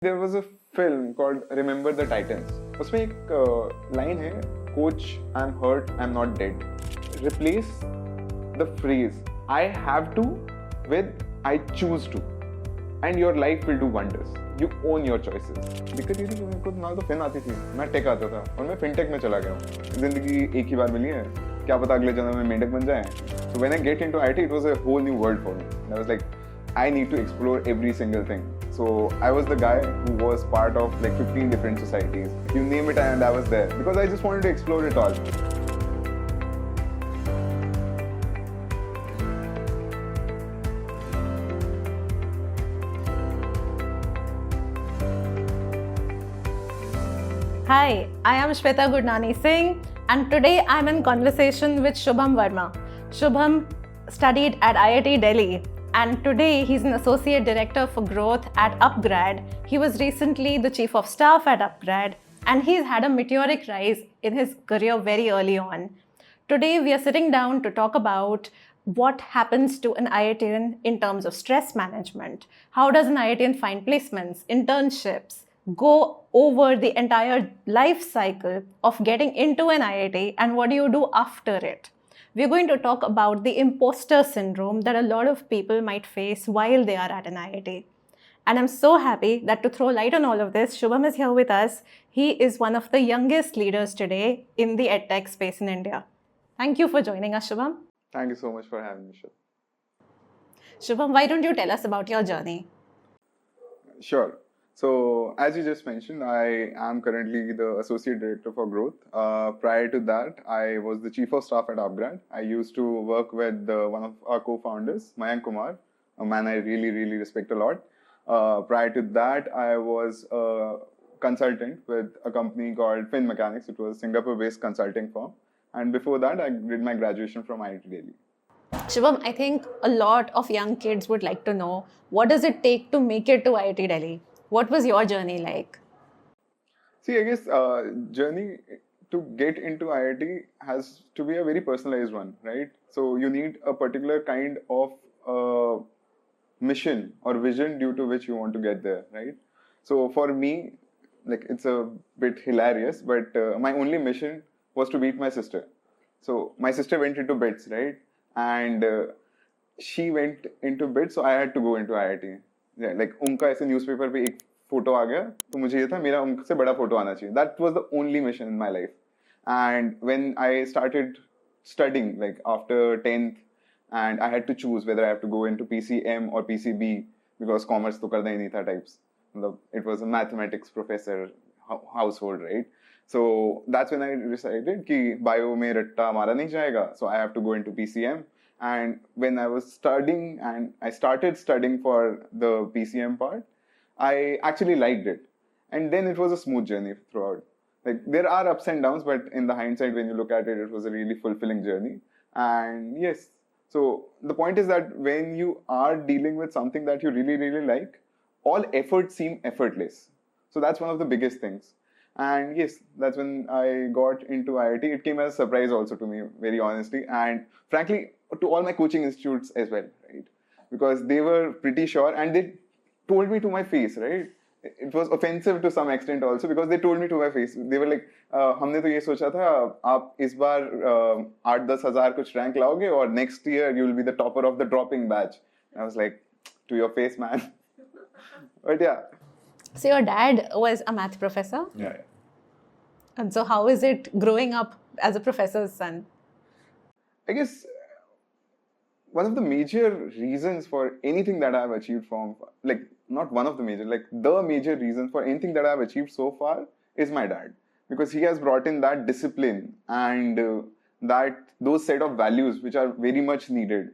There was a film called Remember the Titans. उसमें एक line है, Coach, I'm hurt, I'm not dead. Replace the phrase I have to with I choose to, and your life will do wonders. You own your choices. दिक्कत ये थी कि मेरे को ना तो फिन आती थी, मैं टेक आता था और मैं फिनटेक में चला गया हूँ. जिंदगी एक ही बार मिली है, क्या पता अगले जन्म में मेंढक बन जाए. So when I get into IT, it was a whole new world for me. And I was like, I need to explore every single thing. So I was the guy who was part of like 15 different societies. You name it and I was there because I just wanted to explore it all. Hi, I am Shweta Gurnani Singh and today I am in conversation with Shubham Verma. Shubham studied at IIT Delhi and today he's an Associate Director for Growth at Upgrad. He was recently the Chief of Staff at Upgrad and he's had a meteoric rise in his career very early on. Today we are sitting down to talk about what happens to an IITian in terms of stress management. How does an IITian find placements, internships, go over the entire life cycle of getting into an IIT and what do you do after it? We're going to talk about the imposter syndrome that a lot of people might face while they are at an IIT. And I'm so happy that to throw light on all of this, Shubham is here with us. He is one of the youngest leaders today in the edtech space in India. Thank you for joining us, Shubham. Thank you so much for having me, Shweta. Shubham, why don't you tell us about your journey? Sure. So, as you just mentioned, I am currently the Associate Director for Growth. Prior to that, I was the Chief of Staff at Upgrad. I used to work with one of our co-founders, Mayank Kumar, a man I really, really respect a lot. Prior to that, I was a consultant with a company called Fin Mechanics. It was a Singapore-based consulting firm. And before that, I did my graduation from IIT Delhi. Shubham, I think a lot of young kids would like to know, what does it take to make it to IIT Delhi? What was your journey like? See, I guess journey to get into IIT has to be a very personalized one, right? So you need a particular kind of mission or vision due to which you want to get there, right? So for me, like it's a bit hilarious, but my only mission was to beat my sister. So my sister went into BITS, right? And she went into BITS, so I had to go into IIT. Yeah, like उनका ऐसे newspaper पे एक photo आ गया तो मुझे ये था मेरा उनसे बड़ा फोटो आना चाहिए. That was the only mission in my life. And when I started studying, like after 10th, and I had to choose whether I have to go into PCM or PCB because commerce तो करना ही नहीं था types. It was a mathematics professor household, right? So that's when I decided कि bio में रट्टा मारा नहीं जाएगा, so I have to go into PCM. And when I was studying and I started studying for the PCM part, I actually liked it. And then it was a smooth journey throughout. Like there are ups and downs, but in the hindsight, when you look at it, it was a really fulfilling journey. And yes, so the point is that when you are dealing with something that you really, really like, all efforts seem effortless. So that's one of the biggest things. And yes, that's when I got into IIT. It came as a surprise also to me, very honestly. And frankly, to all my coaching institutes as well, right? Because they were pretty sure and they told me to my face, right? It was offensive to some extent also because they told me to my face. They were like, हमने तो ये सोचा था आप इस बार 8-10 हजार कुछ rank लाओगे और next year you will be the topper of the dropping batch. I was like, to your face, man. But yeah. So your dad was a math professor? Yeah. And so how is it growing up as a professor's son? I guess one of the major reasons for anything that I've achieved from, like, not one of the major, like the major reason for anything that I've achieved so far is my dad. Because he has brought in that discipline and that those set of values which are very much needed.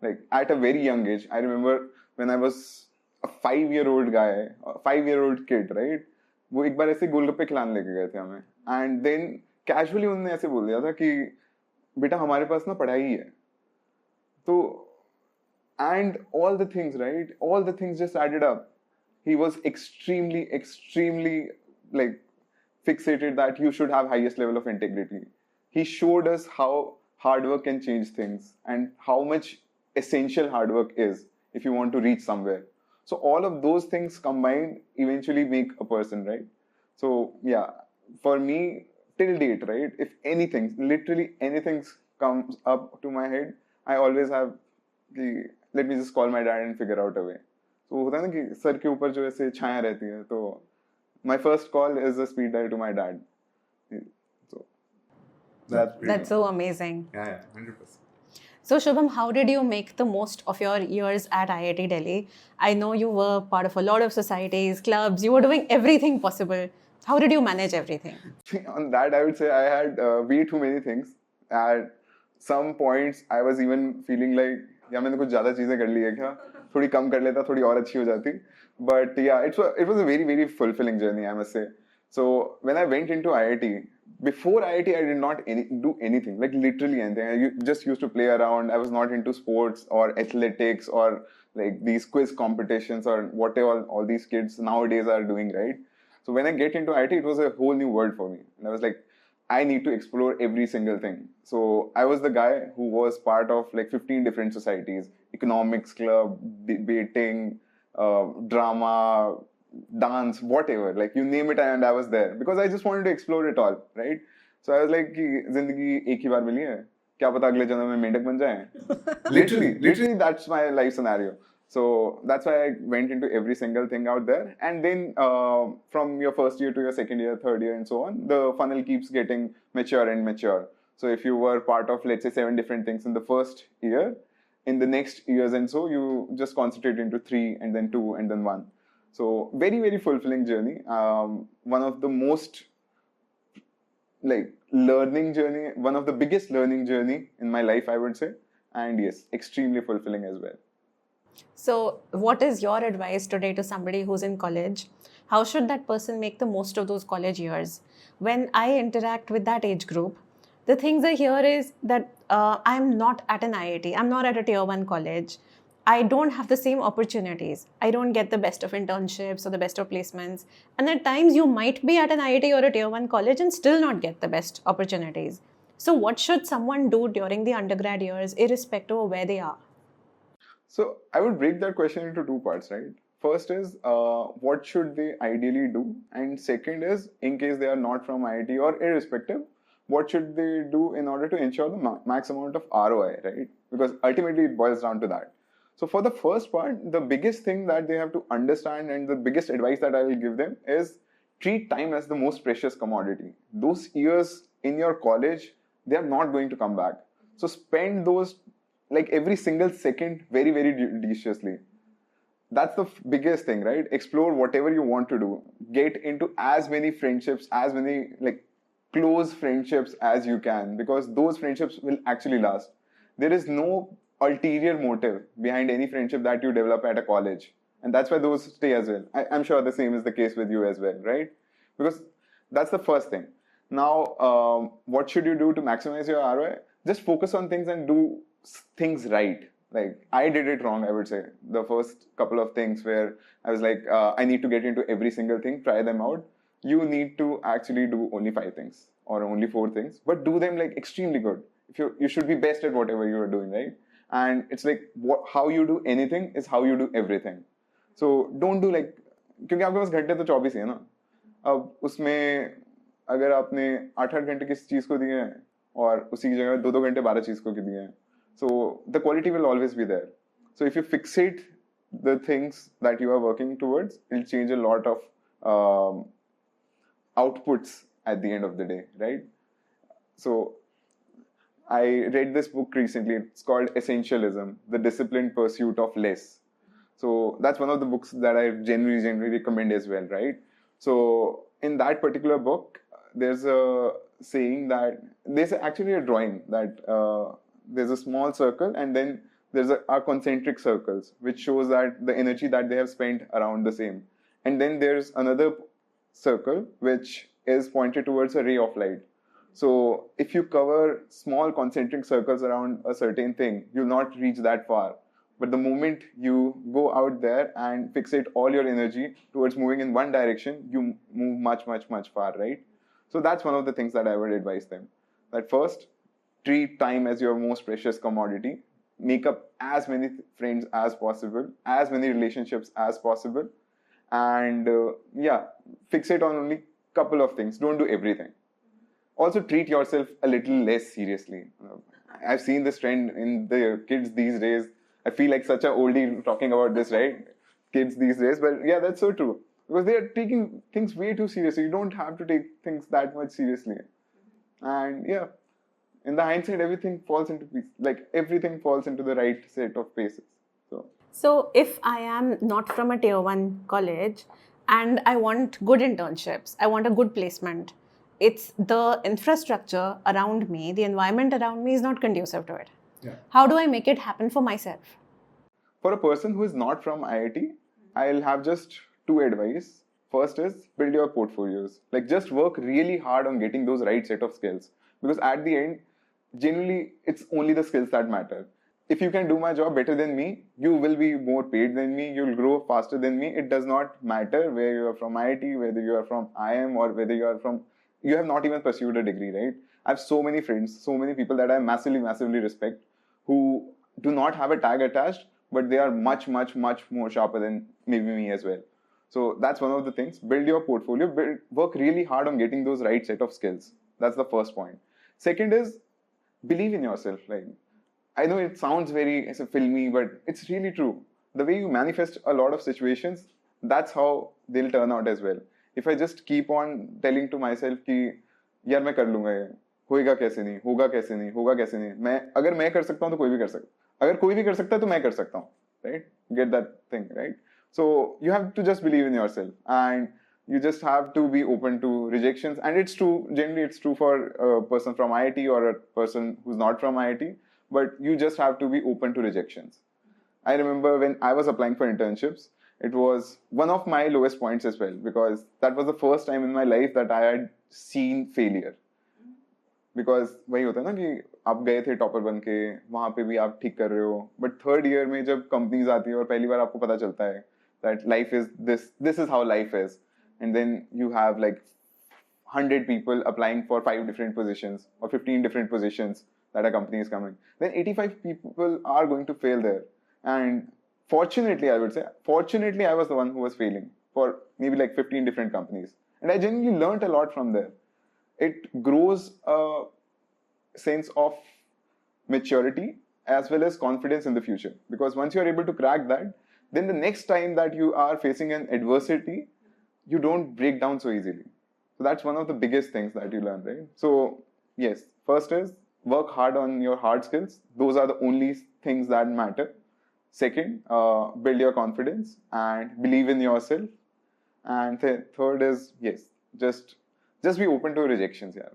Like at a very young age, I remember when I was a 5-year-old guy, a 5-year-old kid, right? वो एक बार ऐसे गोलगप्पे खिलाने लेके गए थे हमें. And then casually उन्होंने ऐसे बोल दिया था कि बेटा हमारे पास ना पढ़ाई ही है. So, and all the things, right? All the things just added up. He was extremely, extremely like fixated that you should have highest level of integrity. He showed us how hard work can change things and how much essential hard work is if you want to reach somewhere. So all of those things combined eventually make a person, right? So yeah, for me, till date, right, if anything, literally anything comes up to my head, I always have कि let me just call my dad and figure out a way. So होता है ना कि sir के ऊपर जो ऐसे छाया रहती है, तो my first call is a speed dial to my dad. So that's pretty That's so amazing. yeah, 100%. So, Shubham, how did you make the most of your years at IIT Delhi? I know you were part of a lot of societies, clubs, you were doing everything possible. How did you manage everything? On that, I would say I had way too many things. At some points, I was even feeling like, yeah, मैंने कुछ ज़्यादा चीज़ें कर ली है क्या? थोड़ी कम कर लेता, थोड़ी और अच्छी हो जाती. But yeah, it was a very, very fulfilling journey, I must say. So when I went into IIT, before IIT, I did not do anything, like literally anything. I just used to play around. I was not into sports or athletics or like these quiz competitions or whatever all these kids nowadays are doing, right? So when I get into IT, it was a whole new world for me. And I was like, I need to explore every single thing. So I was the guy who was part of like 15 different societies, economics club, debating, drama, dance, whatever, like you name it, and I was there because I just wanted to explore it all, right? So I was like कि जिंदगी एक ही बार मिली है, क्या पता अगले जन्म में मेंढक बन जाए. Literally that's my life scenario. So that's why I went into every single thing out there. And then from your first year to your second year, third year, and so on, the funnel keeps getting mature and mature. So if you were part of, let's say, 7 different things in the first year, in the next years and so, you just concentrate into 3 and then 2 and then 1. So very, very fulfilling journey. One of the most like learning journey, one of the biggest learning journey in my life, I would say. And yes, extremely fulfilling as well. So, what is your advice today to somebody who's in college? How should that person make the most of those college years? When I interact with that age group, the things I hear is that I'm not at an IIT, I'm not at a tier 1 college. I don't have the same opportunities. I don't get the best of internships or the best of placements. And at times, you might be at an IIT or a tier 1 college and still not get the best opportunities. So, what should someone do during the undergrad years, irrespective of where they are? So I would break that question into 2 parts, right? First is what should they ideally do, and second is in case they are not from IIT or irrespective, what should they do in order to ensure the max amount of ROI, right? Because ultimately it boils down to that. So for the first part, the biggest thing that they have to understand and the biggest advice that I will give them is treat time as the most precious commodity. Those years in your college, they are not going to come back. So spend those like every single second very, very judiciously. That's the biggest thing, right? Explore whatever you want to do. Get into as many friendships, as many like close friendships as you can, because those friendships will actually last. There is no ulterior motive behind any friendship that you develop at a college. And that's why those stay as well. I'm sure the same is the case with you as well, right? Because that's the first thing. Now, what should you do to maximize your ROI? Just focus on things and do things right. Like I did it wrong, I would say. The first couple of things where I was like, I need to get into every single thing, try them out. You need to actually do only 5 things or only 4 things, but do them like extremely good. If you should be best at whatever you are doing, right? And it's like how you do anything is how you do everything. So don't do like, क्योंकि आपके पास घंटे तो 24 ही है ना. अब उसमें अगर आपने 8-8 घंटे किसी चीज को दिए हैं और उसी की जगह 2-2 घंटे 12 चीज को दिए हैं, so the quality will always be there. So if you fixate the things that you are working towards, it'll change a lot of outputs at the end of the day, right? So I read this book recently. It's called Essentialism, The Disciplined Pursuit of Less. So that's one of the books that I generally recommend as well, right? So in that particular book, there's a saying that there's actually a drawing that there's a small circle and then there's are concentric circles, which shows that the energy that they have spent around the same. And then there's another circle which is pointed towards a ray of light. So if you cover small concentric circles around a certain thing, you'll not reach that far. But the moment you go out there and fixate all your energy towards moving in one direction, you move much, much, much far, right? So that's one of the things that I would advise them. That first, treat time as your most precious commodity. make up as many friends as possible, as many relationships as possible, and fixate on only couple of things. Don't do everything. Also, treat yourself a little less seriously. I've seen this trend in the kids these days. I feel like such a oldie talking about this, right? Kids these days, but yeah, that's so true. Because they are taking things way too seriously. You don't have to take things that much seriously. And yeah, in the hindsight, everything falls into piece. Like everything falls into the right set of paces. So if I am not from a tier 1 college and I want good internships, I want a good placement, it's the infrastructure around me, the environment around me is not conducive to it. Yeah. How do I make it happen for myself? For a person who is not from IIT, I'll have just 2 advice. First is build your portfolios. Like just work really hard on getting those right set of skills. Because at the end, generally, it's only the skills that matter. If you can do my job better than me, you will be more paid than me, you'll grow faster than me. It does not matter where you are from IIT, whether you are from IIM, or whether you have not even pursued a degree, right? I have so many friends, so many people that I massively respect who do not have a tag attached, but they are much more sharper than maybe me as well. So that's one of the things. Build your portfolio, work really hard on getting those right set of skills. That's the first point. Second is believe in yourself. Like, I know it sounds very filmy, but it's really true. The way you manifest a lot of situations, that's how they'll turn out as well. If I just keep on telling to myself कि यार मैं कर लूंगा ये, होएगा कैसे नहीं, होगा कैसे नहीं, होगा कैसे नहीं, अगर मैं कर सकता हूँ तो कोई भी कर सकता, अगर कोई भी कर सकता है तो मैं कर सकता हूँ, right? Get that thing, right? So you have to just believe in yourself, and you just have to be open to rejections. And it's true, generally it's true for a person from IIT or a person who's not from IIT, but you just have to be open to rejections. I remember when I was applying for internships, it was one of my lowest points as well, because that was the first time in my life that I had seen failure. Because वही होता है ना कि आप गए थे topper बन के, वहाँ पे भी आप ठीक कर रहे हो, बट थर्ड ईयर में जब कंपनीज आती है और पहली बार आपको पता चलता है that life is this is how life is, and then you have like 100 people applying for 5 different positions or 15 different positions that a company is coming, then 85 people are going to fail there. And fortunately, I would say, fortunately I was the one who was failing for maybe like 15 different companies, and I genuinely learned a lot from there. It grows a sense of maturity as well as confidence in the future, because once you are able to crack that, then the next time that you are facing an adversity, you don't break down so easily. So that's one of the biggest things that you learn, right? So yes, first is work hard on your hard skills. Those are the only things that matter. Second, build your confidence and believe in yourself. And third is, yes, just be open to rejections. Yeah.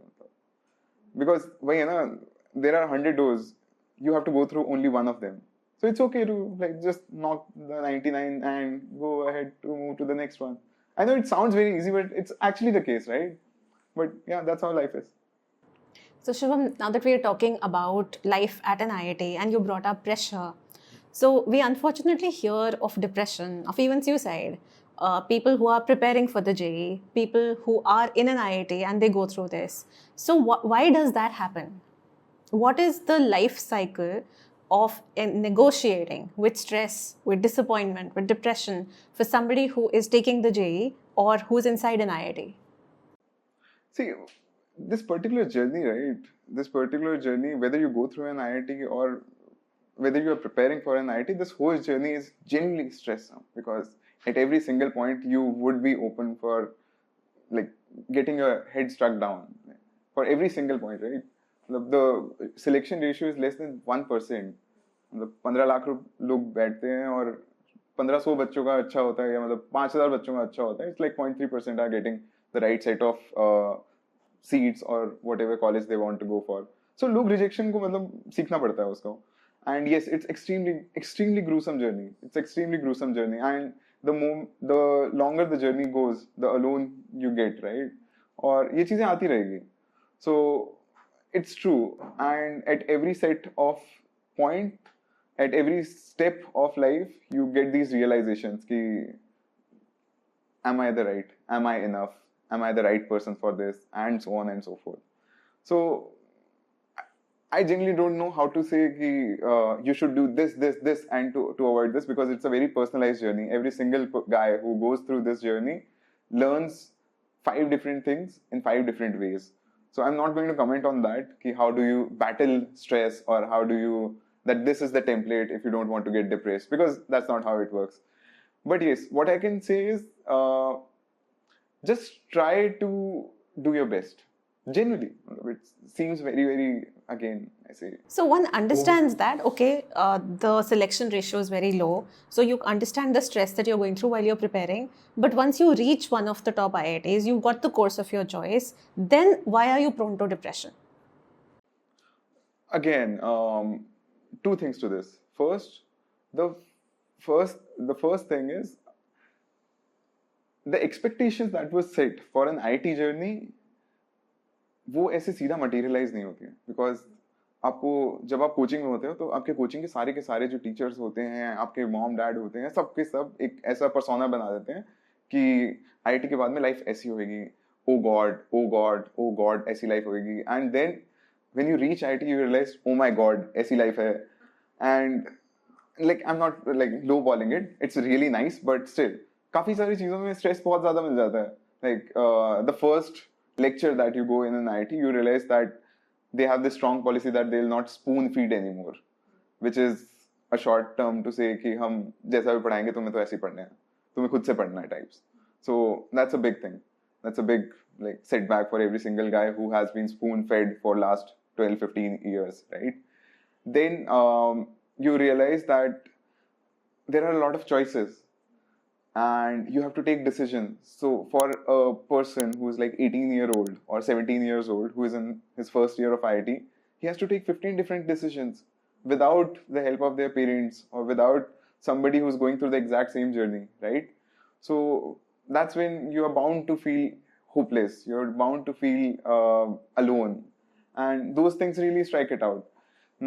Because there are 100 doors. You have to go through only one of them. So it's okay to like just knock the 99 and go ahead to move to the next one. I know it sounds very easy, but it's actually the case, right? But yeah, that's how life is. So Shubham, now that we are talking about life at an IIT and you brought up pressure, so we unfortunately hear of depression, of even suicide. People who are preparing for the JEE, people who are in an IIT and they go through this. So why does that happen? What is the life cycle of negotiating with stress, with disappointment, with depression for somebody who is taking the JEE or who's inside an IIT? See, this particular journey, right? This particular journey, whether you go through an IIT or whether you are preparing for an IIT, this whole journey is genuinely stressful, because at every single point you would be open for like getting your head struck down for every single point, right? The selection ratio is less than 1%. मतलब 15 लाख लोग बैठते हैं और 1500 बच्चों का अच्छा होता है, या मतलब 5000 बच्चों का अच्छा होता है. It's like 0.3% are getting the right set of seats or whatever college they want to go for. So लोग rejection को मतलब सीखना पड़ता है उसको. And yes, it's extremely gruesome journey. It's extremely gruesome journey. And the longer the journey goes, the alone you get, right? और ये चीजें आती रहेगी. So it's true. And at every set of point, at every step of life, you get these realizations ki, am I the right? Am I enough? Am I the right person for this? And so on and so forth. So I genuinely don't know how to say ki, you should do this, and to avoid this, because it's a very personalized journey. Every single guy who goes through this journey learns 5 different things in 5 different ways. So I'm not going to comment on that, ki how do you battle stress, or how do you, that this is the template if you don't want to get depressed, because that's not how it works. But yes, what I can say is just try to do your best. Genuinely, it seems very, again, I say. So one understands that, okay, the selection ratio is very low. So you understand the stress that you're going through while you're preparing. But once you reach one of the top IITs, you've got the course of your choice, then why are you prone to depression? Again, 2 things to this. First, the first thing is the expectations that were set for an IT journey, वो ऐसे सीधा materialise नहीं होती है, because आपको जब आप coaching में होते हो तो आपके कोचिंग के सारे जो टीचर्स होते हैं, आपके मॉम डैड होते हैं, सब के सब एक ऐसा पर्सोना बना देते हैं कि आईटी के बाद में लाइफ ऐसी होगी, oh God oh God oh God ऐसी लाइफ होगी, and then when you reach it you realize oh my God ऐसी लाइफ है. And like I am not like low balling it, it's really nice, but still काफी सारी चीजों में stress बहुत ज्यादा मिल जाता है. Like the first lecture that you go in an IIT, you realize that they have this strong policy that they'll not spoon feed anymore, which is a short term to say कि हम जैसा भी पढ़ाएंगे तुम्हें तो ऐसे ही पढ़ना है, तुम्हें खुद से पढ़ना है types. So that's a big thing. That's a big like setback for every single guy who has been spoon fed for last 12-15 years, right? Then you realize that there are a lot of choices and you have to take decisions. So for a person who is like 18-year-old or 17 years old who is in his first year of IIT, he has to take 15 different decisions without the help of their parents or without somebody who's going through the exact same journey, right? So that's when you are bound to feel hopeless, you're bound to feel alone, and those things really strike it out.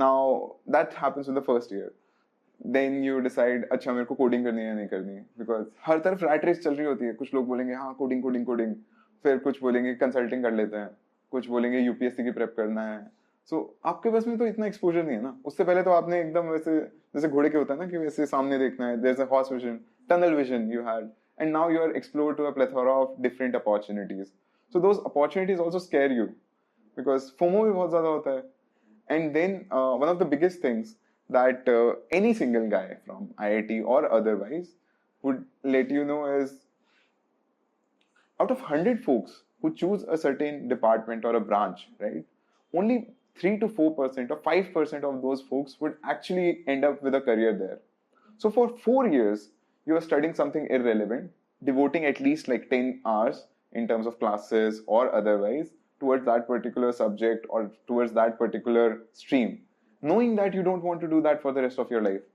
Now that happens in the first year. Then you decide, अच्छा मेरे को coding करनी है या नहीं करनी, because हर तरफ rat race चल रही होती है. कुछ लोग बोलेंगे हाँ कोडिंग कोडिंग कोडिंग, फिर कुछ बोलेंगे कंसल्टिंग कर लेते हैं, कुछ बोलेंगे यूपीएससी की प्रेप करना है. सो आपके पास में तो इतना एक्सपोजर नहीं है ना. उससे पहले तो आपने एकदम वैसे जैसे घोड़े के होता है ना कि वैसे सामने देखना है, there is a horse vision, tunnel vision you had, and now you are explore to a plethora of different opportunities. So those opportunities also scare you because FOMO भी बहुत ज्यादा होता है. And then one of the biggest things that any single guy from IIT or otherwise would let you know is, out of 100 folks who choose a certain department or a branch, right, only 3 to 4% or 5% of those folks would actually end up with a career there. So for 4 years, you are studying something irrelevant, devoting at least like 10 hours in terms of classes or otherwise towards that particular subject or towards that particular stream, knowing that you don't want to do that for the rest of your life.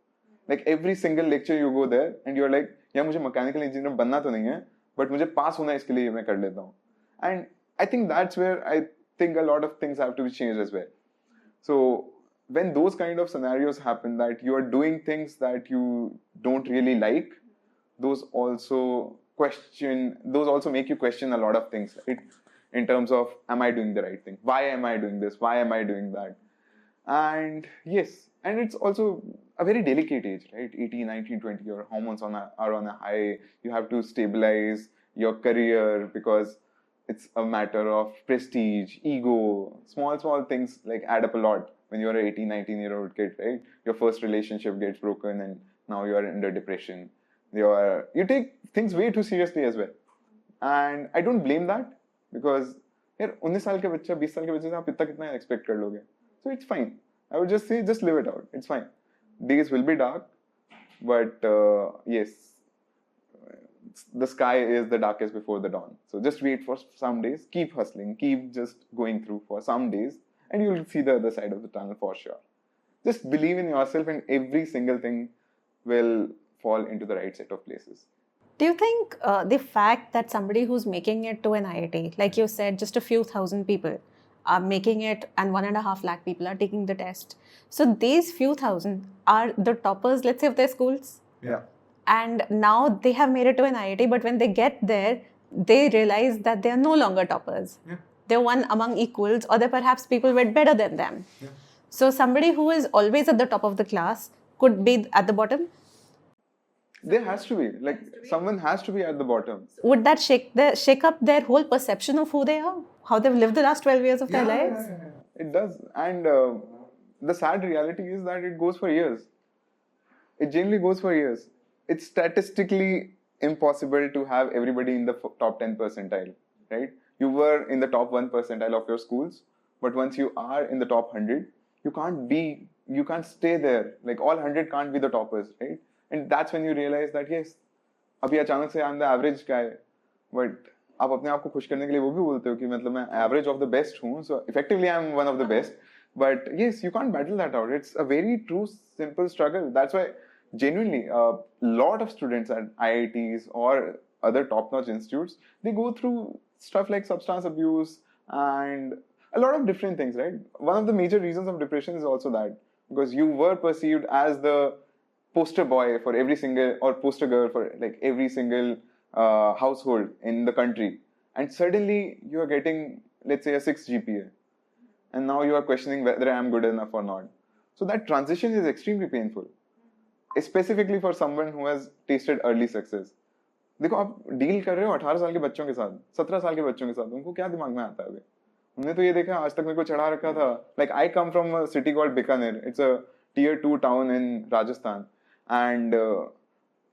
Like every single lecture you go there and you're like, यार मुझे mechanical engineer बनना तो नहीं है, but मुझे पास होना है, इसके लिए मैं कर लेता हूँ. And I think that's where I think a lot of things have to be changed as well. So when those kind of scenarios happen, that you are doing things that you don't really like, those also make you question a lot of things, right? In terms of, am I doing the right thing? Why am I doing this? Why am I doing that? And yes, and it's also a very delicate age, right? 18, 19, 20, your hormones are on a high. You have to stabilize your career because it's a matter of prestige, ego, small things like add up a lot when you're an 18, 19-year-old kid, right? Your first relationship gets broken and now you are under depression. You take things way too seriously as well. And I don't blame that because यार 19 साल के बच्चा 20 साल के बच्चे से आप इतना कितना एक्सपेक्ट कर लोगे? So it's fine. I would just say, just live it out. It's fine. Days will be dark, but yes, the sky is the darkest before the dawn. So just wait for some days. Keep hustling. Keep just going through for some days, and you'll see the other side of the tunnel for sure. Just believe in yourself, and every single thing will fall into the right set of places. Do you think the fact that somebody who's making it to an IIT, like you said, just a few thousand people are making it and 1.5 lakh people are taking the test, so these few thousand are the toppers, let's say, of their schools? Yeah. And now they have made it to an IIT, but when they get there, they realize that they are no longer toppers. Yeah. They're one among equals, or they're perhaps people with better than them. Yeah. So somebody who is always at the top of the class could be at the bottom. There has to be, like, someone has to be at the bottom. Would that shake up their whole perception of who they are, how they've lived the last 12 years of their lives? It does. And the sad reality is that it goes for years. It generally goes for years. It's statistically impossible to have everybody in the top 10 percentile, right? You were in the top 1 percentile of your schools, but once you are in the top 100, you can't stay there. Like, all 100 can't be the toppers, right? And that's when you realize that, yes, अभी अचानक से I'm the average guy, but आप अपने आप को खुश करने के लिए वो भी बोलते हो कि मतलब मैं average of the best हूँ, so effectively I'm one of the best. But yes, you can't battle that out. It's a very true, simple struggle. That's why genuinely a lot of students at IITs or other top-notch institutes, they go through stuff like substance abuse and a lot of different things, right? One of the major reasons of depression is also that, because you were perceived as the poster boy for every single, or poster girl for like every single household in the country, and suddenly you are getting, let's say, a 6 GPA, and now you are questioning whether I am good enough or not. So that transition is extremely painful, specifically for someone who has tasted early success. देखो, आप deal कर रहे हो 18 साल के बच्चों के साथ, 17 साल के बच्चों के साथ, उनको क्या दिमाग में आता है अभी? हमने तो ये देखा, आज तक मेरे को चढ़ा रखा था. Like, I come from a city called Bikaner. It's a tier 2 town in Rajasthan. And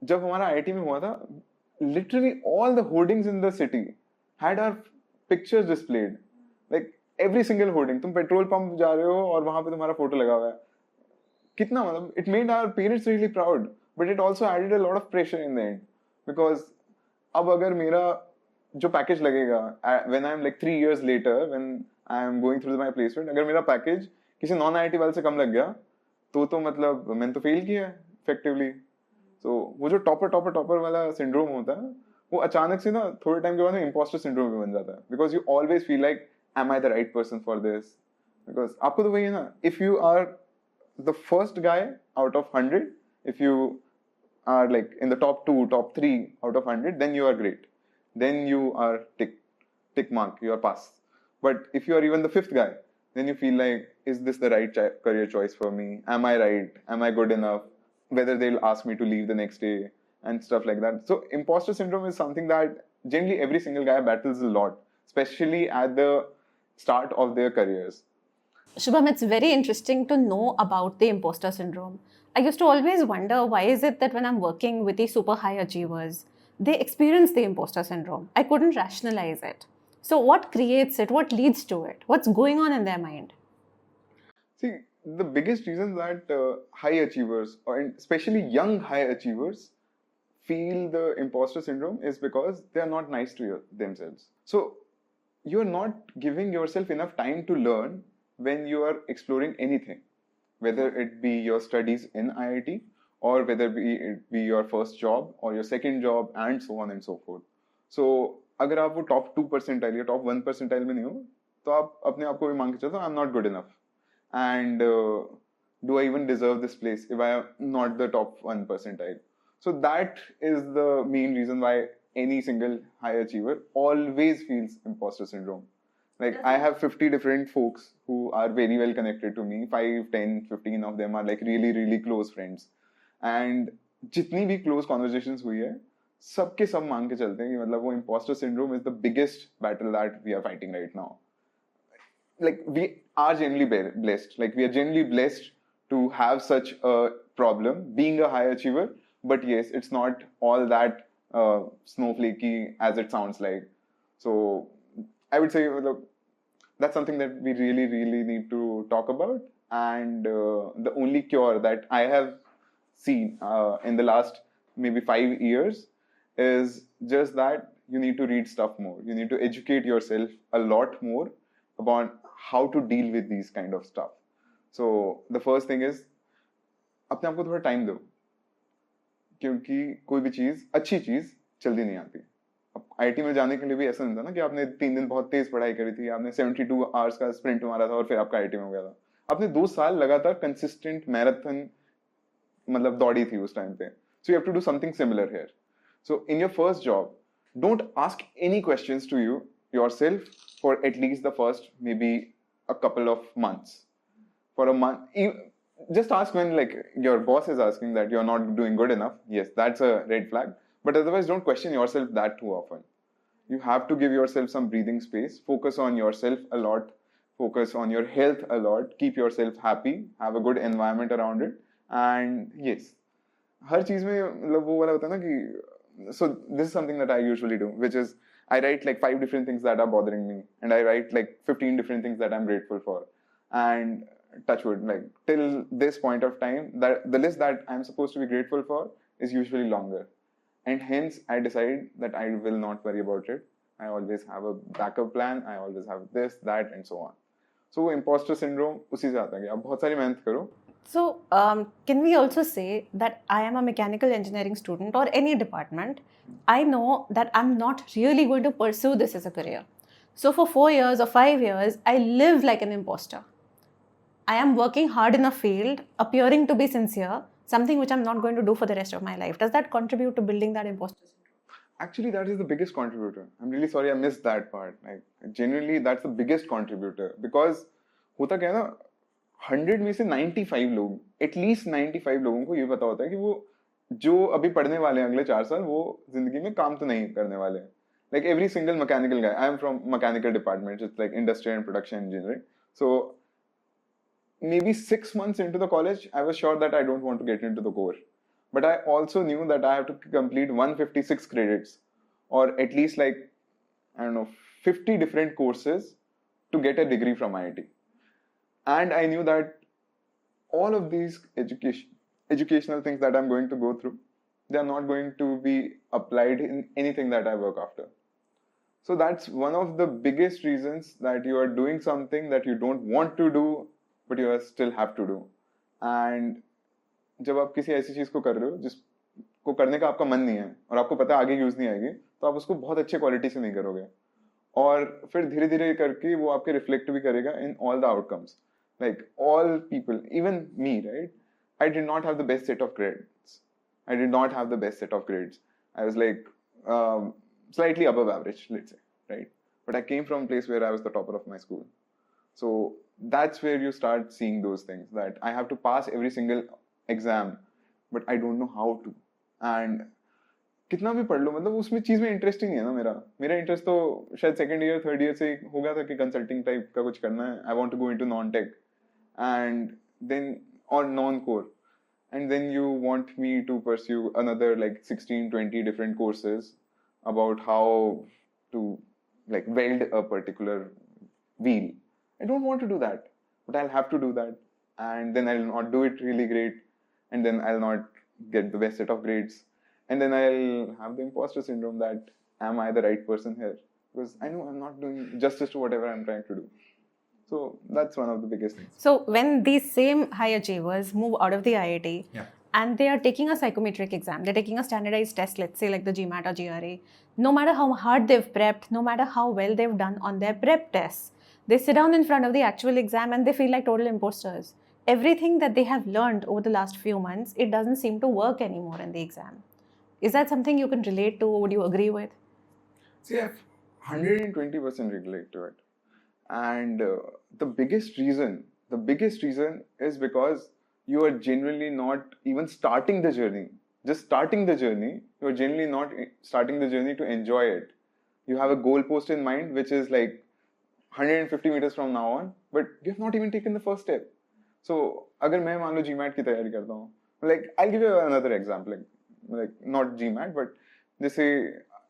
जब हमारा IIT में हुआ था, literally all the hoardings in the city had our pictures displayed. Like, every single hoarding. तुम petrol pump जा रहे हो और वहां पे तुम्हारा फोटो लगा हुआ है. कितना मतलब, it made our parents really proud, but it also added a lot of pressure in the end, because अब अगर मेरा जो पैकेज लगेगा when I'm like 3 years later, when I'm going through my placement, अगर मेरा पैकेज किसी non IIT वाले से कम लग गया तो मतलब मैंने तो फेल किया इफेक्टिवली. तो वो जो टॉपर वाला सिंड्रोम होता है, वो अचानक से ना थोड़े टाइम के बाद में इम्पोस्टर सिंड्रोम भी बन जाता है, because you always feel like am I the right person for this. Because आपको तो वही है ना, if you are the first guy out of 100, if you are like in the top 2, top 3 out of 100, then you are great. Then you are tick mark, you are pass. But if you are even the 5th guy, then you feel like, is this the right career choice for me? Am I right? Am I good enough? Whether they'll ask me to leave the next day and stuff like that. So imposter syndrome is something that generally every single guy battles a lot, especially at the start of their careers. Shubham, it's very interesting to know about the imposter syndrome. I used to always wonder, why is it that when I'm working with these super high achievers, they experience the imposter syndrome? I couldn't rationalize it. So what creates it? What leads to it? What's going on in their mind? See, the biggest reason that high achievers, or especially young high achievers, feel the imposter syndrome is because they are not nice to themselves. So you're not giving yourself enough time to learn when you are exploring anything, whether it be your studies in IIT, or whether it be your first job or your second job, and so on and so forth. So अगर आप वो top 2 percentile या top 1 percentile में नहीं हो, तो आप अपने आप को भी मान के चलते हो, I'm not good enough, and do I even deserve this place if I am not the top 1 percentile? So that is the main reason why any single high achiever always feels imposter syndrome. Like, I have 50 different folks who are very well connected to me. 5, 10, 15 of them are like really, really close friends. And जितनी भी close conversations हुई है, सबके सब मान के चलते हैं कि मतलब वो imposter syndrome is the biggest battle that we are fighting right now. Like, we are genuinely blessed. Like, we are genuinely blessed to have such a problem, being a high achiever. But yes, it's not all that snowflakey as it sounds like. So I would say, that's something that we really, really need to talk about. And the only cure that I have seen in the last maybe 5 years is just that you need to read stuff more. You need to educate yourself a lot more about how to deal with these kind of stuff. So the first thing is, अपने आप को थोड़ा time दो, क्योंकि कोई भी चीज, अच्छी चीज जल्दी नहीं आती. अब आईटी में जाने के लिए भी ऐसा नहीं था ना कि आपने 3 दिन बहुत तेज पढ़ाई करी थी, आपने 72 आवर्स का स्प्रिंट मारा था और फिर आपका आईटी में हो गया था. आपने 2 साल लगातार कंसिस्टेंट मैराथन मतलब दौड़ी थी उस टाइम पे. So you have to do something similar here. So in your first job, don't ask any questions to yourself for at least the first maybe a couple of months. for a month. Just ask when like your boss is asking that you're not doing good enough. Yes, that's a red flag. But otherwise, don't question yourself that too often. You have to give yourself some breathing space. Focus on yourself a lot. Focus on your health a lot. Keep yourself happy. Have a good environment around it. And yes, हर चीज में मतलब वो वाला होता है ना कि so this is something that I usually do, which is I write like 5 different things that are bothering me, and I write like 15 different things that I'm grateful for, and touch wood, like till this point of time, that the list that I'm supposed to be grateful for is usually longer, and hence I decide that I will not worry about it. I always have a backup plan. I always have this, that, and so on. So imposter syndrome उसी से आता है कि आप बहुत सारी मेहनत करो. So, can we also say that I am a mechanical engineering student or any department? I know that I'm not really going to pursue this as a career. So, for 4 years or 5 years, I live like an imposter. I am working hard in a field, appearing to be sincere, something which I'm not going to do for the rest of my life. Does that contribute to building that imposter syndrome? Actually, that is the biggest contributor. I'm really sorry I missed that part. Like, genuinely, that's the biggest contributor. Because होता क्या है ना, 100 में से 95 लोग, at least 95 लोगों को ये पता होता है कि वो जो अभी पढ़ने वाले हैं अगले 4 साल, वो जिंदगी में काम तो नहीं करने वाले हैं. Like every single mechanical guy, I am from mechanical department, it's like industry and production engineering. So maybe 6 months into the college, I was sure that I don't want to get into the core. But I also knew that I have to complete 156 credits, or at least like, I don't know, 50 different courses to get a degree from IIT. And I knew that all of these educational things that I'm going to go through, they are not going to be applied in anything that I work after. So that's one of the biggest reasons that you are doing something that you don't want to do, but you still have to do. And जब आप किसी ऐसी चीज को कर रहे हो जिसको करने का आपका मन नहीं है और आपको पता है आगे यूज नहीं आएगी, तो आप उसको बहुत अच्छे क्वालिटी से नहीं करोगे, और फिर धीरे धीरे करके वो आपके रिफ्लेक्ट भी करेगा in all the outcomes. Like all people, even me, right? I did not have the best set of grades. I did not have the best set of grades. I was like slightly above average, let's say, right? But I came from a place where I was the topper of my school. So that's where you start seeing those things, that I have to pass every single exam, but I don't know how to. And कितना भी पढ़ लो, मतलब उसमें चीज में interest ही नहीं है ना. मेरा इंटरेस्ट तो शायद सेकंड ईयर थर्ड ईयर से हो गया था कि कंसल्टिंग टाइप का कुछ करना है. I want to go into non tech and then or non-core, and then you want me to pursue another like 16-20 different courses about how to like weld a particular wheel. I don't want to do that, but I'll have to do that, and then I'll not do it really great, and then I'll not get the best set of grades, and then I'll have the imposter syndrome that am I the right person here, because I know I'm not doing justice to whatever I'm trying to do. So that's one of the biggest things. So when these same high achievers move out of the IIT, and they are taking a psychometric exam, they're taking a standardized test, let's say like the GMAT or GRE, no matter how hard they've prepped, no matter how well they've done on their prep tests, they sit down in front of the actual exam and they feel like total imposters. Everything that they have learned over the last few months, it doesn't seem to work anymore in the exam. Is that something you can relate to? Would you agree with? See, I 120% relate to it. And the biggest reason is because you are genuinely not even starting the journey. Just starting the journey, you are genuinely not starting the journey to enjoy it. You have a goal post in mind, which is like 150 meters from now on, but you have not even taken the first step. So, अगर मैं मान लो GMAT की तैयारी करता हूँ, like I'll give you another example, like not GMAT, but जैसे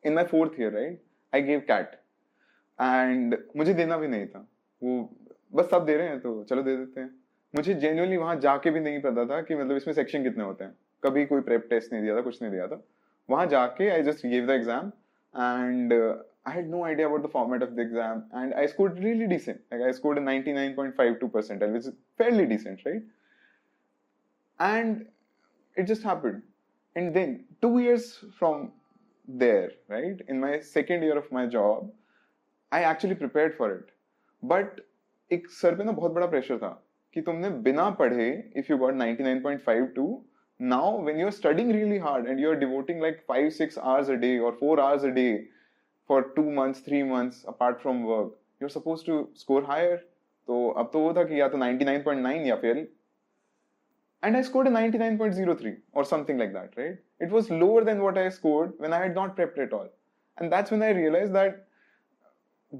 in my 4th year, right, I gave CAT. And मुझे देना भी नहीं था, वो बस सब दे रहे हैं तो चलो दे देते हैं. मुझे जेन्युइनली वहां जाके भी नहीं पता था कि मतलब इसमें सेक्शन कितने होते हैं. कभी कोई प्रेप टेस्ट नहीं दिया था, कुछ नहीं दिया था. वहां जाके I just give the exam and I had no idea about the format of the exam and I scored really decent. Like I scored 99.52%, which is fairly decent, right? And it just happened. And then 2 years from there, right, in my second year of my job, I actually prepared for it. But एक sir पे ना बहुत बड़ा pressure था कि तुमने बिना पढ़े, if you got 99.52, now when you're studying really hard and you're devoting like 5-6 hours a day or 4 hours a day for 2 months, 3 months apart from work, you're supposed to score higher. तो अब तो वो था कि या तो 99.9 या fail, and I scored a 99.03 or something like that, right? It was lower than what I scored when I had not prepped at all. And that's when I realized that